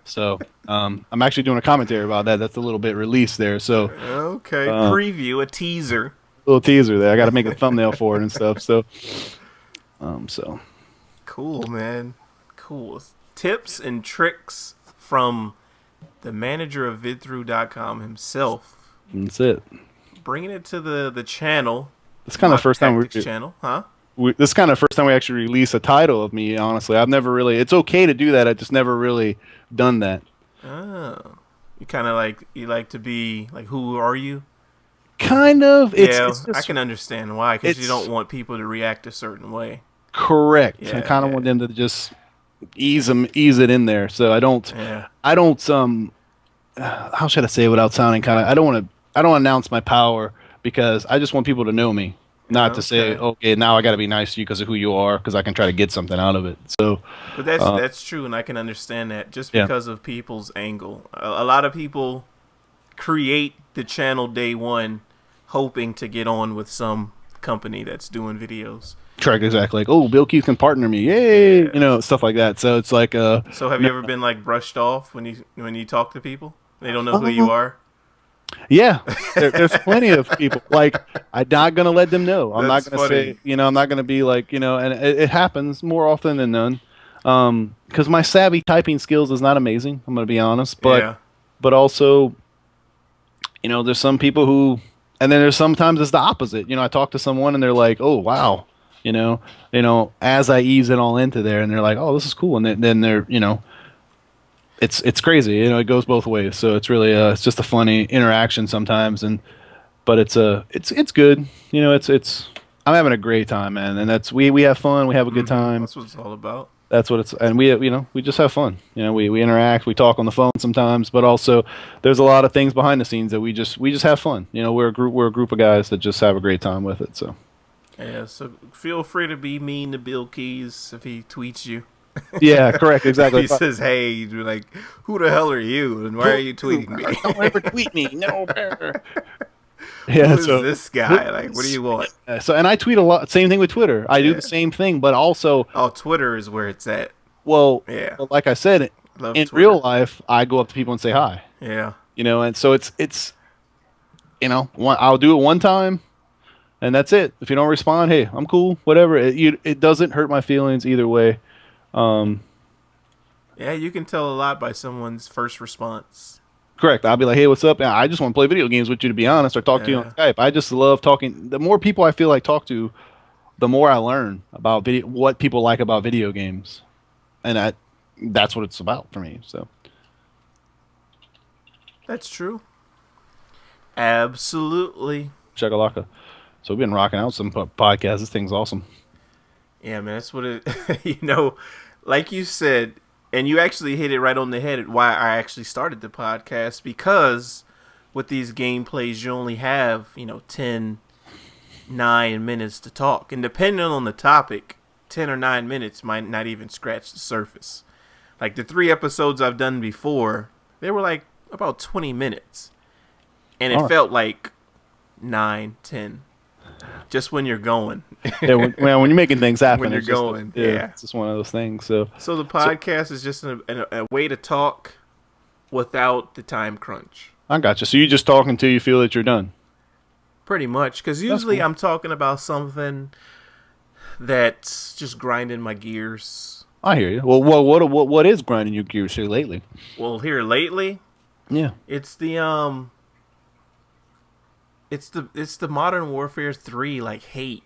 So I'm actually doing a commentary about that. That's a little bit released there. So okay, preview, a teaser. Little teaser there. I got to make a thumbnail for it and stuff. So cool, man. Cool tips and tricks from the manager of vidthru.com himself. That's it. Bringing it to the channel. It's kind of the first time this is kind of the first time we actually release a title of me, honestly. I've never really... It's okay to do that. I just never really done that. Oh. You kind of like... You like to be... Like, who are you? Kind of. It's just, I can understand why. Because you don't want people to react a certain way. Correct. Yeah, I kind of want them to just ease it in there. So I don't... Yeah. I don't... how should I say it without sounding kind of... I don't announce my power because I just want people to know me. Not to say, okay, now I got to be nice to you because of who you are, because I can try to get something out of it. So, but that's true, and I can understand that just because of people's angle. A lot of people create the channel day one, hoping to get on with some company that's doing videos. Correct, exactly. Like, oh, BillKeyz can partner me, yay, stuff like that. So it's like, so have you ever been like brushed off when you talk to people? They don't know who you are. Yeah, there's plenty of people. Like, I'm not gonna let them know. I'm not That's gonna funny. say, I'm not gonna be like, and it happens more often than none. Because my savvy typing skills is not amazing. I'm gonna be honest, Yeah. but also, there's some people who, and then there's sometimes it's the opposite. I talk to someone and they're like, oh wow, as I ease it all into there, and they're like, oh, this is cool, and then they're, it's crazy. It goes both ways. So it's really it's just a funny interaction sometimes, but it's good. It's I'm having a great time, man, and that's we have fun. We have a good time. That's what it's all about. That's what it's, and we just have fun. We interact, we talk on the phone sometimes, but also there's a lot of things behind the scenes that we just have fun. We're a group of guys that just have a great time with it. So Yeah, so feel free to be mean to Bill Keyz if he tweets you. yeah, correct, exactly. He says, "Hey," you're like, "Who the hell are you? And why are you tweeting me? Don't ever tweet me. No. Who Yeah, is this guy? Like, what do you want?" and I tweet a lot. Same thing with Twitter. I do the same thing, but also, Oh, Twitter is where it's at. well, Yeah, like I said, love in Twitter. real life, I go up to people and say hi. Yeah, And so it's I'll do it one time, and that's it. If you don't respond, hey, I'm cool, whatever. It doesn't hurt my feelings either way. yeah. You can tell a lot by someone's first response. Correct. I'll be like, hey, what's up? Yeah, I just want to play video games with you, to be honest, or talk to you on Yeah, Skype. I just love talking. The more people I feel like talk to, the more I learn about what people like about video games, and that's what it's about for me. So that's true. Absolutely. shakalaka. So we've been rocking out some podcasts. This thing's awesome. Yeah, man. That's what it. Like you said, and you actually hit it right on the head. Why I actually started the podcast, because with these gameplays, you only have 10, 9 minutes to talk, and depending on the topic, 10 or 9 minutes might not even scratch the surface. Like the 3 episodes I've done before, they were like about 20 minutes, and it felt like 9, 10. Just when you're going. Yeah, when you're making things happen, When you're it's just going, it's just one of those things. So the podcast is just a way to talk without the time crunch. I got you. So you just talk until you feel that you're done. Pretty much, because usually cool. I'm talking about something that's just grinding my gears. I hear you. Well, what is grinding your gears here lately? Well, here lately, Yeah. it's the it's the Modern Warfare 3 like hate.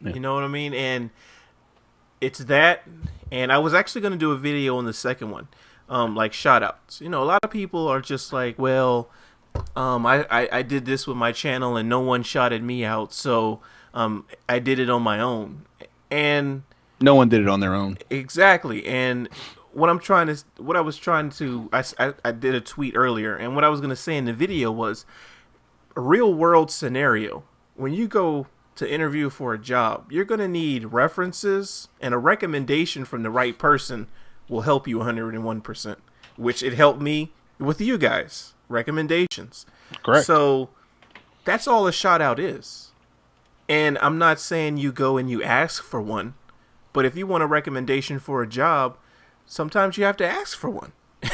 Yeah. You know what I mean? And it's that, and I was actually going to do a video on the second one, like shout outs. A lot of people are just like, well, I did this with my channel and no one shouted me out, so I did it on my own. And No one did it on their own. exactly. And what I was trying to, I did a tweet earlier, and what I was going to say in the video was a real world scenario. When you go to interview for a job, you're going to need references, and a recommendation from the right person will help you 101%, which it helped me with you guys. Recommendations. Correct. So that's all a shout out is. And I'm not saying you go and you ask for one, but if you want a recommendation for a job, sometimes you have to ask for one.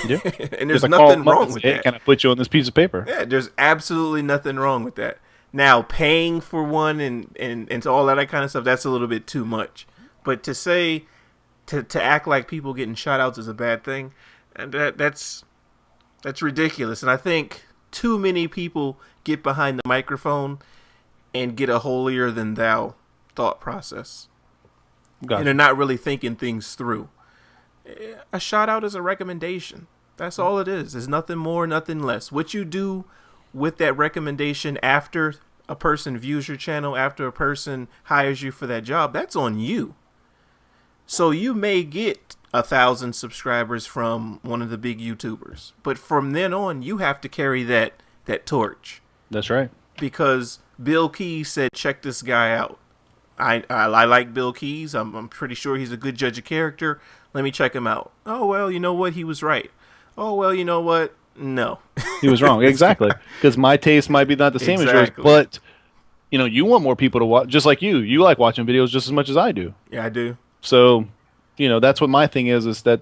Yeah. And there's nothing wrong with that. Can I put you on this piece of paper? Yeah, there's absolutely nothing wrong with that. Now, paying for one and all that kind of stuff, that's a little bit too much. But to say, to act like people getting shout outs is a bad thing, and that's ridiculous. And I think too many people get behind the microphone and get a holier than thou thought process. Gotcha. And they're not really thinking things through. A shout out is a recommendation. That's all it is. There's nothing more, nothing less. What you do with that recommendation after a person views your channel, after a person hires you for that job, that's on you. So you may get 1,000 subscribers from one of the big YouTubers, but from then on, you have to carry that torch. That's right. Because BillKeyz said, check this guy out. I like BillKeyz. I'm pretty sure he's a good judge of character. Let me check him out. Oh, well, you know what? He was right. Oh, well, you know what? No. He was wrong. Exactly. Because my taste might be not the same as yours, but you want more people to watch, just like you. You like watching videos just as much as I do. Yeah, I do. So, that's what my thing is that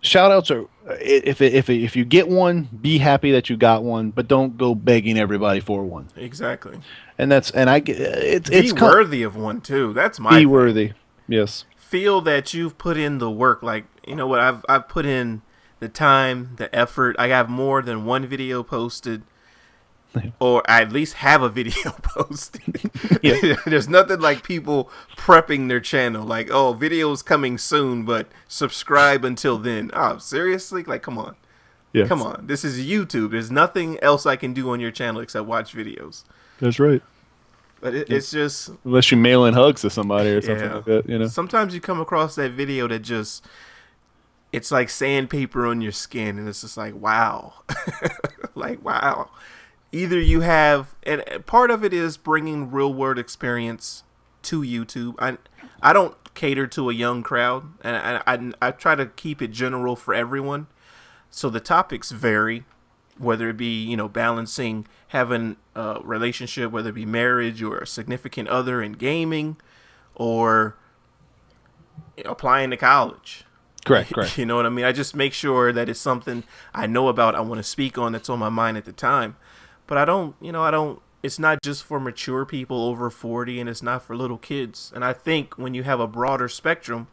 shout outs are if you get one, be happy that you got one, but don't go begging everybody for one. Exactly. And that's and I it's Be worthy of one too. That's my be thing. worthy. Yes. Feel that you've put in the work. Like, you know what, I've put in the time, the effort. I have more than one video posted, or I at least have a video posted. Yeah. There's nothing like people prepping their channel. Like, oh, videos coming soon, but subscribe until then. Oh, seriously? Like, come on. Yes. Come on. This is YouTube. There's nothing else I can do on your channel except watch videos. That's right. But it's just... Unless you mail in hugs to somebody or something like that, you know. Sometimes you come across that video that just... It's like sandpaper on your skin, and it's just like, wow. Like, wow. Either you have... And part of it is bringing real-world experience to YouTube. I don't cater to a young crowd, and I try to keep it general for everyone. So the topics vary, whether it be, you know, balancing having a relationship, whether it be marriage or a significant other in gaming, or applying to college. Correct. You know what I mean? I just make sure that it's something I know about, I want to speak on, that's on my mind at the time. But I don't, it's not just for mature people over 40, and it's not for little kids. And I think when you have a broader spectrum,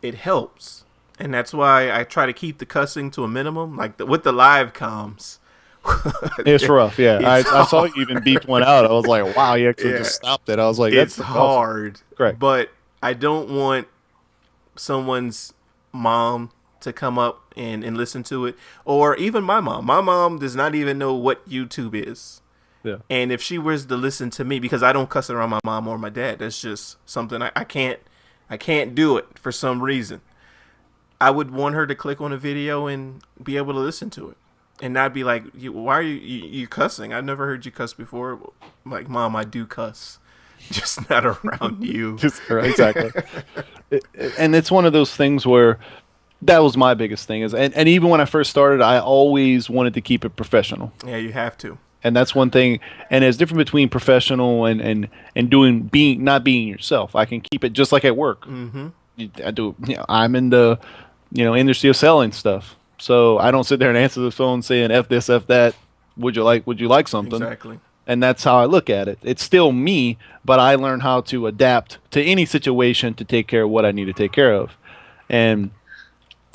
it helps. And that's why I try to keep the cussing to a minimum, like with the live comms. It's rough, yeah. I saw you even beeped one out. I was like, wow, you actually Yeah. just stopped it. I was like, that's It's hard. Awesome. Correct. But I don't want someone's mom to come up and listen to it. Or even my mom. My mom does not even know what YouTube is. Yeah. And if she was to listen to me, because I don't cuss around my mom or my dad, that's just something I can't do it for some reason. I would want her to click on a video and be able to listen to it. And not be like, why are you cussing? I never heard you cuss before. I'm like, Mom, I do cuss. Just not around you. Exactly. And it's one of those things where that was my biggest thing. And even when I first started, I always wanted to keep it professional. Yeah, you have to. And that's one thing. And it's different between professional and not being yourself. I can keep it just like at work. Mm-hmm. I do. I'm in the industry of selling stuff. So I don't sit there and answer the phone saying F this, F that. Would you like something? Exactly. And that's how I look at it. It's still me, but I learn how to adapt to any situation to take care of what I need to take care of. And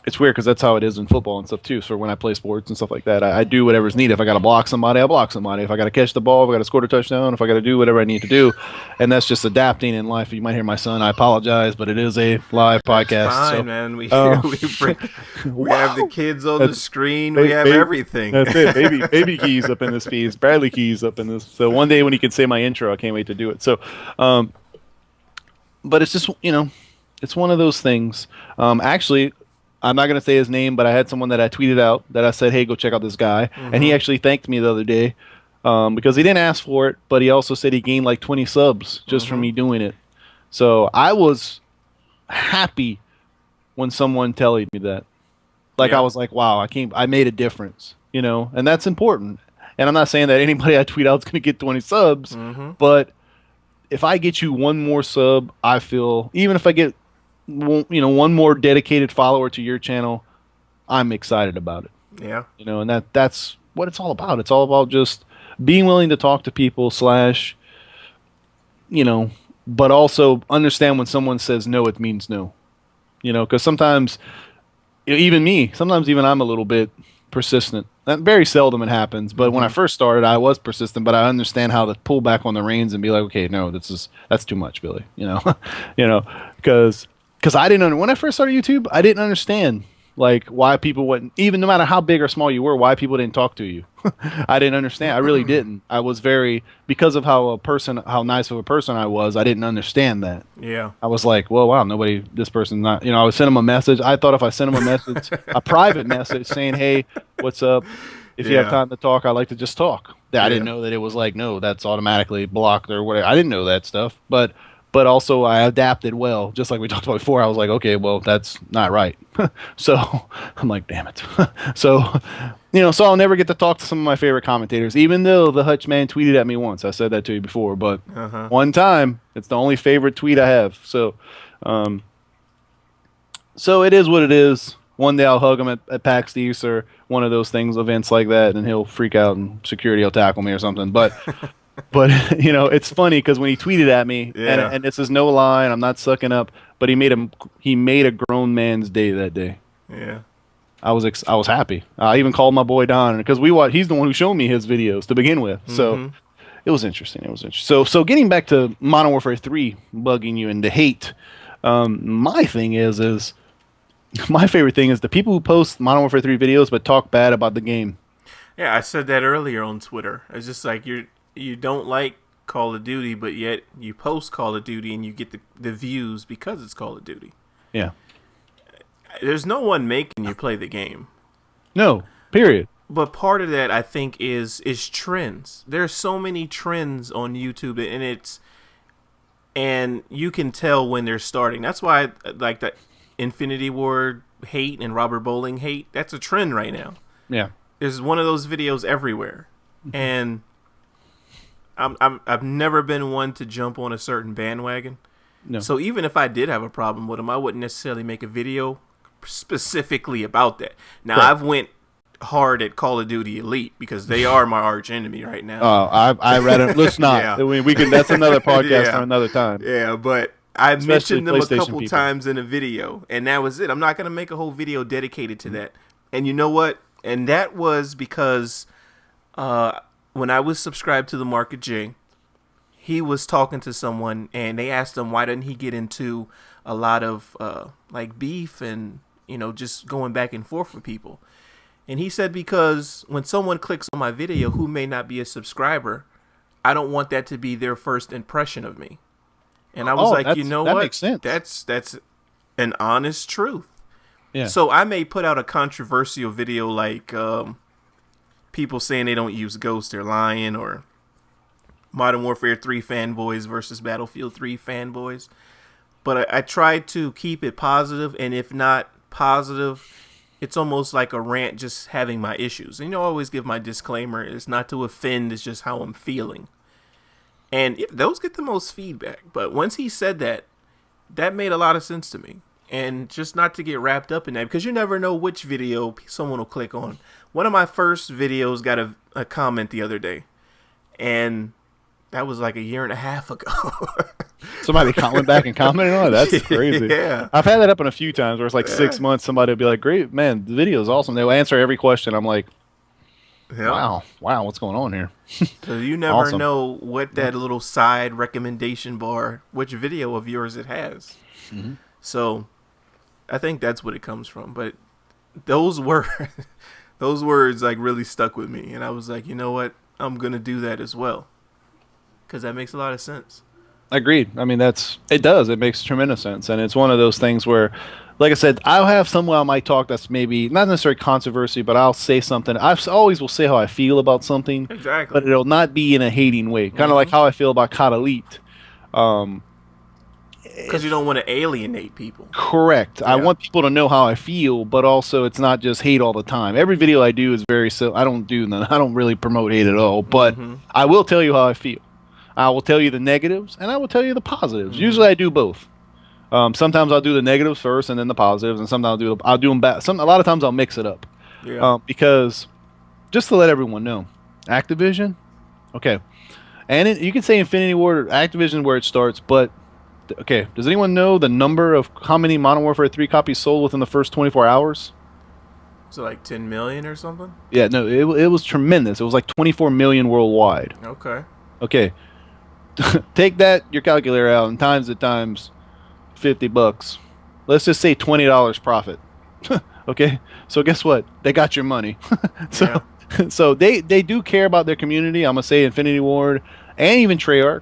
it's weird because that's how it is in football and stuff too. So when I play sports and stuff like that, I do whatever's needed. If I got to block somebody, I block somebody. If I got to catch the ball, if I got to score a touchdown, if I got to do whatever I need to do. And that's just adapting in life. You might hear my son. I apologize, but it is a live podcast. Fine, so, man. We have the kids on the screen. We have everything. That's it. Baby Keyz up in this piece. Bradley Keyz up in this. So one day when he can say my intro, I can't wait to do it. So, but it's just, it's one of those things. Actually, I'm not going to say his name, but I had someone that I tweeted out that I said, hey, go check out this guy. Mm-hmm. And he actually thanked me the other day because he didn't ask for it, but he also said he gained like 20 subs just from me doing it. So I was happy when someone telling me that. Like, I was like, wow, I made a difference, and that's important. And I'm not saying that anybody I tweet out is going to get 20 subs, but if I get you one more sub, I feel, even if I get one more dedicated follower to your channel, I'm excited about it. Yeah. And that's what it's all about. It's all about just being willing to talk to people / but also understand when someone says no, it means no. Because sometimes, even I'm a little bit persistent. That very seldom it happens, but when I first started, I was persistent, but I understand how to pull back on the reins and be like, okay, no, that's too much, Billy. Because I didn't when I first started YouTube, I didn't understand like why people wouldn't, even no matter how big or small you were, why people didn't talk to you. I didn't understand. I really didn't. I was because of how nice of a person I was, I didn't understand that. Yeah. I was like, well, wow, this person's not, I would send them a message. I thought if I sent them a message, a private message saying, hey, what's up? If you have time to talk, I'd like to just talk. I didn't know that it was like, no, that's automatically blocked or whatever. I didn't know that stuff, but also I adapted well, just like we talked about before. I was like, okay, well, that's not right. So I'm like, damn it. So I'll never get to talk to some of my favorite commentators, even though the Hutch man tweeted at me once. I said that to you before, but one time, it's the only favorite tweet I have. So, so it is what it is. one day I'll hug him at PAX East or one of those things, events like that, and he'll freak out and security will tackle me or something. But it's funny because when he tweeted at me, and this is no lie, and I'm not sucking up, but he made a grown man's day that day. Yeah. I was happy. I even called my boy Don because he's the one who showed me his videos to begin with. So it was interesting. So getting back to Modern Warfare 3 bugging you and the hate, my favorite thing is the people who post Modern Warfare 3 videos but talk bad about the game. Yeah, I said that earlier on Twitter. It's just like you don't like Call of Duty, but yet you post Call of Duty and you get the views because it's Call of Duty. Yeah. There's no one making you play the game. No, period. But part of that, I think, is trends. There's so many trends on YouTube, and you can tell when they're starting. That's why, like, the Infinity Ward hate and Robert Bowling hate, that's a trend right now. Yeah. There's one of those videos everywhere. And I've never been one to jump on a certain bandwagon. No. So even if I did have a problem with them, I wouldn't necessarily make a video specifically about that. Now, right. I've went hard at Call of Duty Elite because they are my arch enemy right now. I read it. Let's not. Yeah. We can. That's another podcast for another time. Yeah, but I mentioned them a couple people. times in a video, and that was it. I'm not going to make a whole video dedicated to that. And you know what? And that was because when I was subscribed to the Market J, he was talking to someone, and they asked him why didn't he get into a lot of like beef and just going back and forth with people. And he said, because when someone clicks on my video who may not be a subscriber, I don't want that to be their first impression of me. And I was like, you know that what? Makes sense. That's an honest truth. Yeah. So I may put out a controversial video like people saying they don't use Ghost, they're lying, or Modern Warfare 3 fanboys versus Battlefield 3 fanboys. But I try to keep it positive, and if not positive, it's almost like a rant just having my issues. And I always give my disclaimer. It's not to offend, it's just how I'm feeling. And those get the most feedback. But once he said that, that made a lot of sense to me. And just not to get wrapped up in that, because you never know which video someone will click on. One of my first videos got a comment the other day. And that was like a year and a half ago. Somebody went back and commented on it? That's crazy. Yeah. I've had that happen a few times where it's like 6 months. Somebody will be like, great, man, the video is awesome. They'll answer every question. I'm like, wow, what's going on here? So you never know what that little side recommendation bar, which video of yours it has. Mm-hmm. So I think that's what it comes from. But those words like really stuck with me. And I was like, you know what? I'm going to do that as well. Because that makes a lot of sense. Agreed. I mean, it does. It makes tremendous sense. And it's one of those things where, like I said, I'll have someone on my talk that's maybe not necessarily controversy, but I'll say something. I always will say how I feel about something. Exactly. But it'll not be in a hating way. Kind of like how I feel about COD Elite. Because you don't want to alienate people. Correct. Yeah. I want people to know how I feel, but also it's not just hate all the time. Every video I do is very simple. I don't really promote hate at all, but I will tell you how I feel. I will tell you the negatives, and I will tell you the positives. Usually I do both. Sometimes I'll do the negatives first and then the positives, and sometimes I'll do them back. A lot of times I'll mix it up. Yeah. Because, just to let everyone know, Activision, okay, and you can say Infinity Ward or Activision where it starts, but, okay, does anyone know the number of how many Modern Warfare 3 copies sold within the first 24 hours? So like 10 million or something? Yeah, no, it was tremendous. It was like 24 million worldwide. Okay. Take that, your calculator out, and times it times $50. Let's just say $20 profit. Okay, so guess what? They got your money. So they do care about their community. I'm gonna say Infinity Ward and even Treyarch.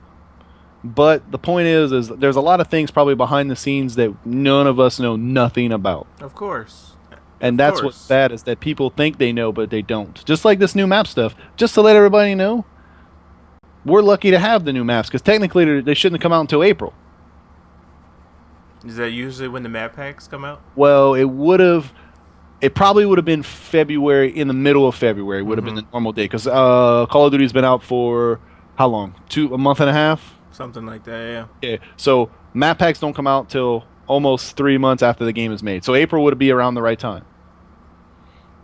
But the point is there's a lot of things probably behind the scenes that none of us know nothing about. Of course. And that's what's bad, is that people think they know, but they don't. Just like this new map stuff. Just to let everybody know, we're lucky to have the new maps, because technically they shouldn't have come out until April. Is that usually when the map packs come out? Well, it probably would have been February, in the middle of February would have been the normal day, because Call of Duty's been out for how long? A month and a half? Something like that, yeah. Yeah. So map packs don't come out till almost 3 months after the game is made. So April would be around the right time.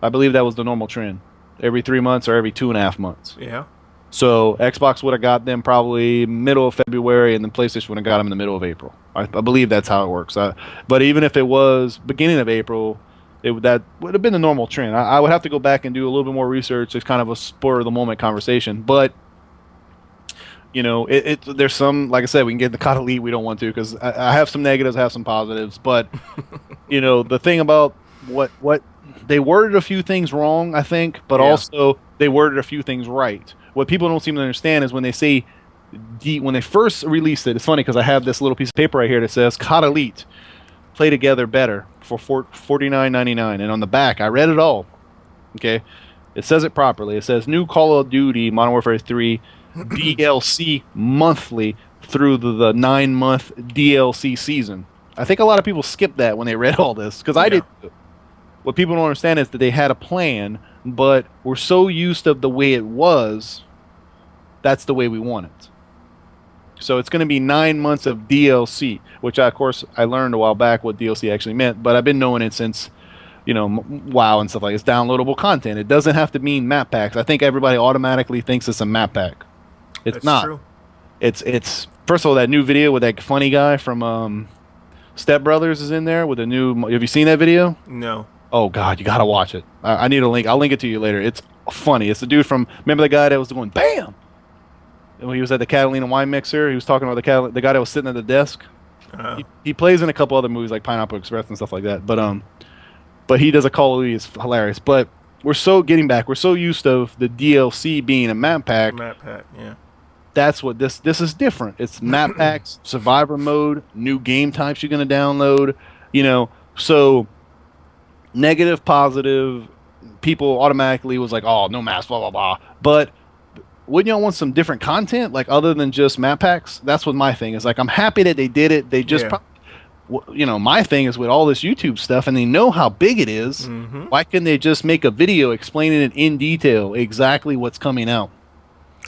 I believe that was the normal trend. Every 3 months or every 2.5 months. Yeah. So Xbox would have got them probably middle of February, and then PlayStation would have got them in the middle of April. I believe that's how it works. But even if it was beginning of April, that would have been the normal trend. I would have to go back and do a little bit more research. It's kind of a spur of the moment conversation. But there's some, like I said, we can get the COD Elite. We don't want to because I have some negatives, I have some positives. But the thing about what they worded a few things wrong, I think, but also they worded a few things right. What people don't seem to understand is when they say when they first released it. It's funny because I have this little piece of paper right here that says COD Elite play together better for $49.99, and on the back I read it all. Okay, it says it properly. It says new Call of Duty Modern Warfare 3 DLC monthly through the 9-month DLC season. I think a lot of people skipped that when they read all this because I did. What people don't understand is that they had a plan, but we're so used to the way it was. That's the way we want it. So it's going to be 9 months of DLC, which of course I learned a while back what DLC actually meant, but I've been knowing it since, WoW and stuff like that. It's downloadable content. It doesn't have to mean map packs. I think everybody automatically thinks it's a map pack. It's not. True. It's first of all, that new video with that funny guy from Step Brothers is in there with a new. Have you seen that video? No. Oh God, you gotta watch it. I need a link. I'll link it to you later. It's funny. It's the dude from. Remember the guy that was going bam when he was at the Catalina wine mixer. He was talking about the guy that was sitting at the desk. He plays in a couple other movies like Pineapple Express and stuff like that. But he does a Call of Duty. It's hilarious. But we're so used to the DLC being a map pack. Map pack, yeah. That's what this is different. It's map packs, survivor mode, new game types you're gonna download. So negative, positive. People automatically was like, oh, no maps, blah blah blah. But wouldn't y'all want some different content, like other than just map packs? That's what my thing is. Like, I'm happy that they did it. They just, my thing is with all this YouTube stuff, and they know how big it is. Mm-hmm. Why couldn't they just make a video explaining it in detail, exactly what's coming out?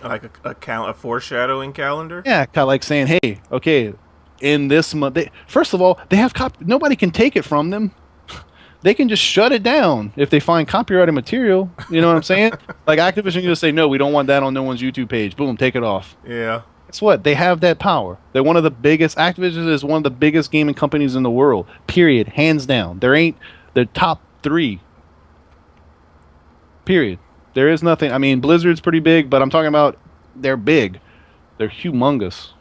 Like a foreshadowing calendar? Yeah, kind of like saying, hey, okay, in this month. First of all, they have nobody can take it from them. They can just shut it down if they find copyrighted material. You know what I'm saying? Like Activision can just say, no, we don't want that on no one's YouTube page. Boom, take it off. Yeah. Guess what? They have that power. They're one of the biggest. Activision is one of the biggest gaming companies in the world. Period. Hands down. They're top 3. Period. There is nothing. I mean, Blizzard's pretty big, but I'm talking about they're big. They're humongous.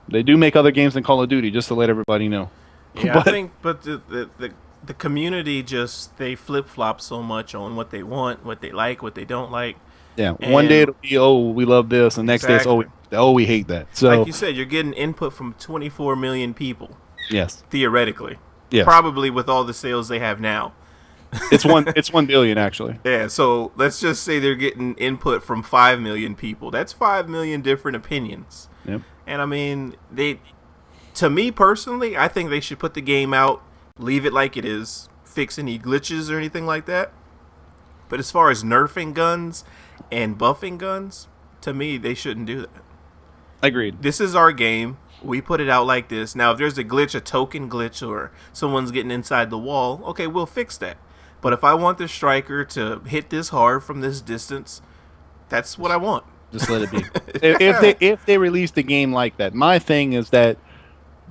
They do make other games than Call of Duty, just to let everybody know. Yeah, I think, but the community just, they flip-flop so much on what they want, what they like, what they don't like. Yeah, and one day it'll be, oh, we love this, and the next day it's, oh, we hate that. So, like you said, you're getting input from 24 million people. Yes. Theoretically. Yes. Probably with all the sales they have now. It's 1 billion, actually. Yeah, so let's just say they're getting input from 5 million people. That's 5 million different opinions. Yep. And I mean, to me personally, I think they should put the game out, leave it like it is, fix any glitches or anything like that. But as far as nerfing guns and buffing guns, to me, they shouldn't do that. Agreed. This is our game. We put it out like this. Now, if there's a glitch, a token glitch, or someone's getting inside the wall, okay, we'll fix that. But if I want the striker to hit this hard from this distance, that's what I want. Just let it be. If they release the game like that, my thing is that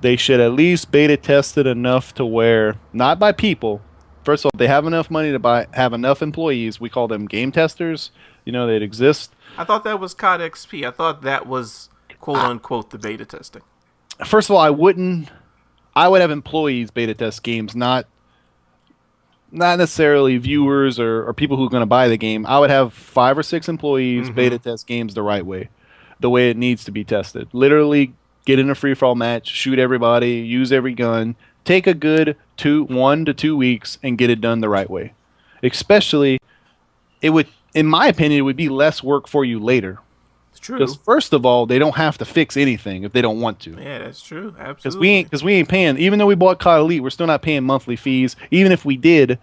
they should at least beta test it enough to where, not by people. First of all, they have enough money to have enough employees. We call them game testers. That exist. I thought that was COD XP. I thought that was quote unquote the beta testing. First of all, I would have employees beta test games, not necessarily viewers or people who are going to buy the game. I would have 5 or 6 employees beta test games the right way, the way it needs to be tested. Literally get in a free-for-all match, shoot everybody, use every gun, take a good 1 to 2 weeks and get it done the right way. Especially, it would, in my opinion, it would be less work for you later. It's true. Because first of all, they don't have to fix anything if they don't want to. Yeah, that's true. Absolutely. Because we ain't paying. Even though we bought COD Elite, we're still not paying monthly fees. Even if we did,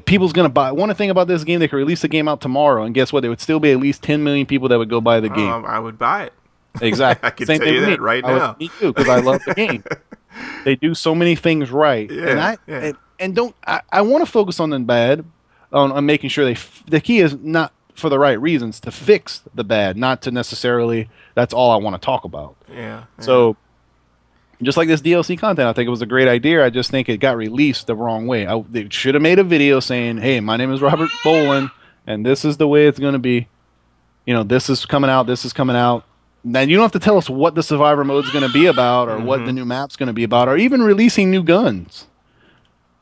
people's gonna buy. One thing about this game, they could release the game out tomorrow, and guess what? There would still be at least 10 million people that would go buy the game. I would buy it. Exactly. I can tell you that right now. Me too, because I love the game. They do so many things right. Yeah, and don't I want to focus on the bad, on making sure the key is not for the right reasons to fix the bad, not to necessarily that's all I want to talk about. Yeah. So just like this DLC content, I think it was a great idea. I just think it got released the wrong way. They should have made a video saying, "Hey, my name is Robert Bolin, and this is the way it's going to be. You know, this is coming out. This is coming out." Now you don't have to tell us what the survivor mode is going to be about, or what the new map's going to be about, or even releasing new guns.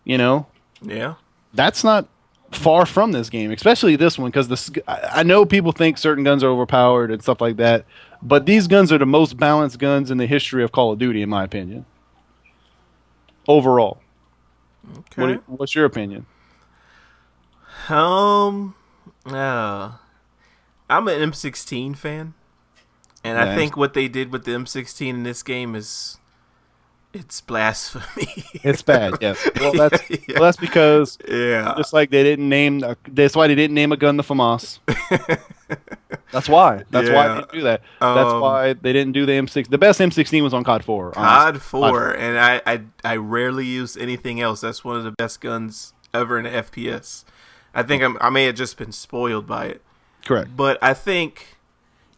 You know, Yeah. that's not far from this game, especially this one, because I know people think certain guns are overpowered and stuff like that, but these guns are the most balanced guns in the history of Call of Duty, in my opinion. Overall. Okay. What's your opinion? I'm an M16 fan, and I think what they did with the M16 in this game it's blasphemy. It's bad, yes. Well, that's because just like that's why they didn't name a gun the FAMAS. That's why. That's why they didn't do that. That's why they didn't do the M16. The best M16 was on COD 4. COD 4, and I rarely use anything else. That's one of the best guns ever in an FPS. I think I may have just been spoiled by it. Correct. But I think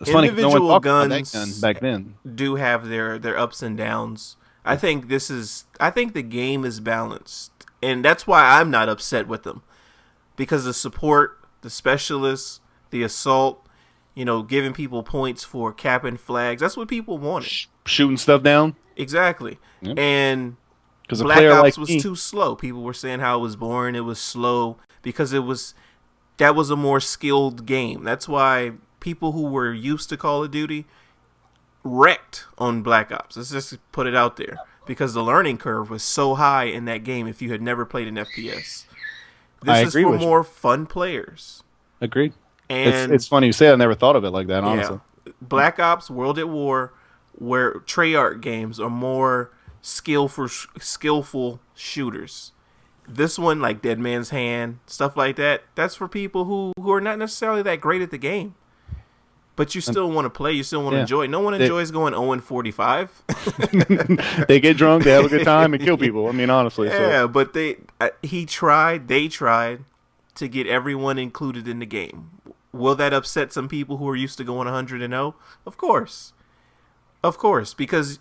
individual guns back then do have their ups and downs. I think the game is balanced, and that's why I'm not upset with them, because the support, the specialists, the assault, giving people points for capping flags, that's what people wanted. Shooting stuff down. Exactly. Yep. And because Black Ops was too slow. People were saying how it was boring, it was slow, because that was a more skilled game. That's why people who were used to Call of Duty wrecked on Black Ops. Let's just put it out there, because the learning curve was so high in that game if you had never played an FPS. This is for more fun players. Agreed. And it's funny you say I never thought of it like that, honestly. Black Ops, World at War, where Treyarch games are more skillful shooters. This one, like Dead Man's Hand, stuff like that, that's for people who are not necessarily that great at the game. But you still want to play. You still want to enjoy. No one enjoys going 0-45. They get drunk, they have a good time, and kill people. I mean, honestly. Yeah, but they tried to get everyone included in the game. Will that upset some people who are used to going 100-0? Of course. Of course, because,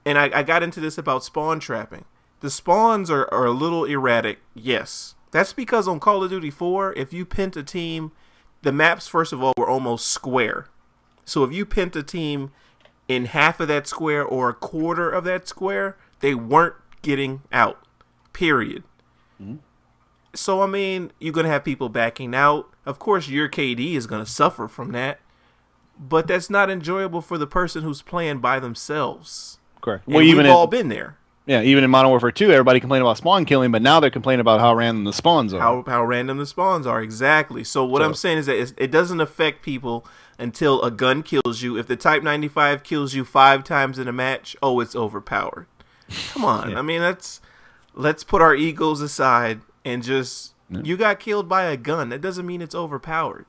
and I got into this about spawn trapping. The spawns are a little erratic, yes. That's because on Call of Duty 4, if you pent a team, the maps, first of all, were almost square. So if you pinned a team in half of that square or a quarter of that square, they weren't getting out. Period. Mm-hmm. So, I mean, you're going to have people backing out. Of course, your KD is going to suffer from that. But that's not enjoyable for the person who's playing by themselves. Correct. And we've all been there. Yeah, even in Modern Warfare 2, everybody complained about spawn killing, but now they're complaining about how random the spawns are. How random the spawns are, exactly. So what I'm saying is that it doesn't affect people until a gun kills you. If the Type 95 kills you 5 times in a match, it's overpowered. Come on. I mean, let's put our egos aside and just, you got killed by a gun. That doesn't mean it's overpowered.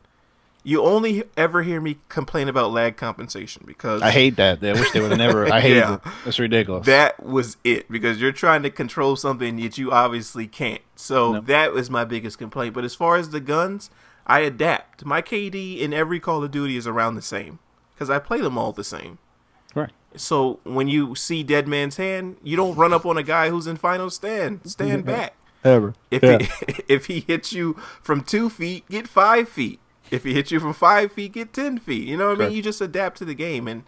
You only ever hear me complain about lag compensation because I hate that. I wish they would have never. I hate it. It's ridiculous. That was it, because you're trying to control something that you obviously can't. So that was my biggest complaint. But as far as the guns, I adapt. My KD in every Call of Duty is around the same because I play them all the same. Right. So when you see Dead Man's Hand, you don't run up on a guy who's in final stand. Stand back. Ever. If he hits you from 2 feet, get 5 feet. If he hits you from 5 feet, get 10 feet. You know what I mean? You just adapt to the game. And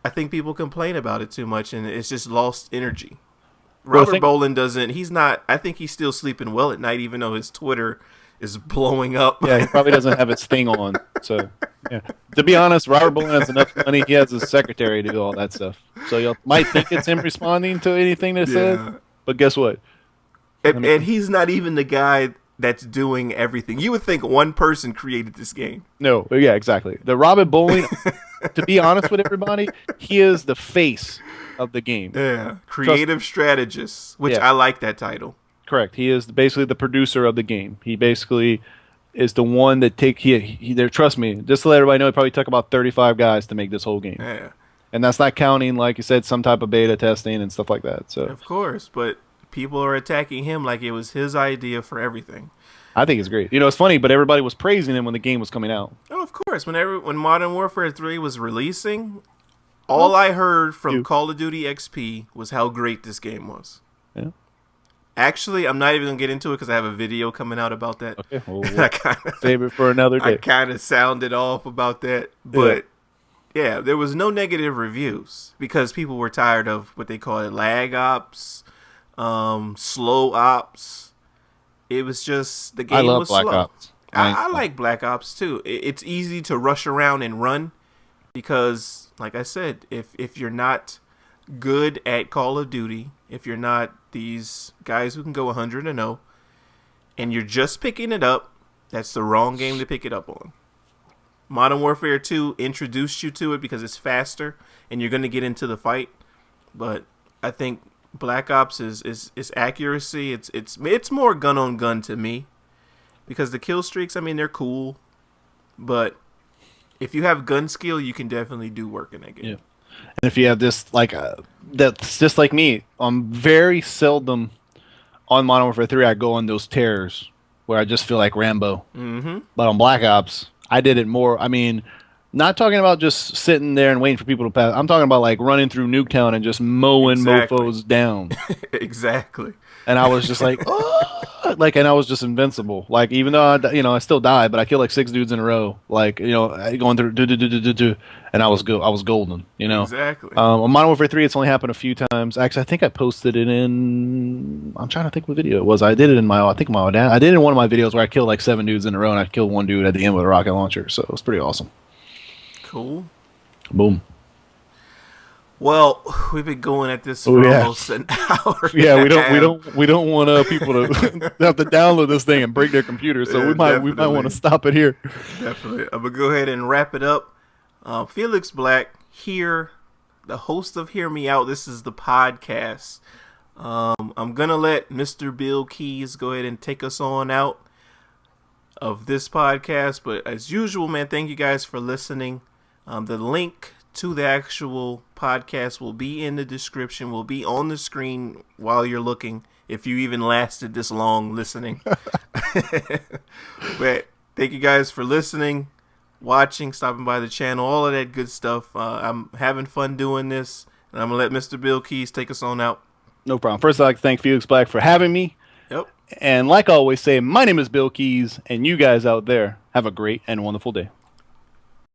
I think people complain about it too much, and it's just lost energy. Robert Bolin doesn't. He's not. I think he's still sleeping well at night, even though his Twitter is blowing up. Yeah, he probably doesn't have his thing on. So, yeah. To be honest, Robert Bolin has enough money. He has his secretary to do all that stuff. So you might think it's him responding to anything that said, but guess what? And he's not even the guy that's doing everything. You would think one person created this game. No, yeah, exactly. The Robert Bolin, to be honest with everybody, he is the face of the game. Yeah, creative strategist, which I like that title. Correct. He is basically the producer of the game. He basically is the one that trust me, just to let everybody know, it probably took about 35 guys to make this whole game. Yeah. And that's not counting, like you said, some type of beta testing and stuff like that. So of course, but people are attacking him like it was his idea for everything. I think it's great. You know, it's funny, but everybody was praising him when the game was coming out. Oh, of course. When Modern Warfare 3 was releasing, all I heard from Call of Duty XP was how great this game was. Yeah. Actually, I'm not even going to get into it because I have a video coming out about that. Okay, well, we'll save it for another day. I kind of sounded off about that. But, yeah, there was no negative reviews because people were tired of what they call it, lag ops, slow ops. It was just the game was slow. Ops. I like Black Ops too. It's easy to rush around and run because, like I said, if you're not good at Call of Duty, if you're not these guys who can go 100-0, and you're just picking it up, that's the wrong game to pick it up on. Modern Warfare 2 introduced you to it because it's faster and you're going to get into the fight, but I think Black Ops is accuracy. It's more gun on gun to me because the kill streaks, I mean, they're cool, but if you have gun skill, you can definitely do work in that game. Yeah. And if you have this that's just like me. I'm very seldom on Modern Warfare 3. I go on those tears where I just feel like Rambo. Mm-hmm. But on Black Ops, I did it more. I mean, not talking about just sitting there and waiting for people to pass. I'm talking about like running through Nuketown and just mowing mofos down. Exactly. And I was just like, oh! And I was just invincible. Like, even though I still died, but I killed like 6 dudes in a row. Like, going through and I was golden. Exactly. On Modern Warfare 3, it's only happened a few times. Actually, I think I posted it in. I'm trying to think what video it was. I did it in I did it in one of my videos where I killed like 7 dudes in a row, and I killed 1 dude at the end with a rocket launcher. So it was pretty awesome. Cool. Boom. Well, we've been going at this for almost an hour. Yeah, we don't want people to have to download this thing and break their computer. So we might want to stop it here. Definitely. I'm gonna go ahead and wrap it up. Felix Black here, the host of Hear Me Out. This is the podcast. I'm gonna let Mr. BillKeyz go ahead and take us on out of this podcast. But as usual, man, thank you guys for listening. The link to the actual podcast will be in the description, will be on the screen while you're looking, if you even lasted this long listening. But thank you guys for listening, watching, stopping by the channel, all of that good stuff. I'm having fun doing this, and I'm going to let Mr. BillKeyz take us on out. No problem. First, I'd like to thank Felix Black for having me. Yep. And like I always say, my name is BillKeyz, and you guys out there have a great and wonderful day.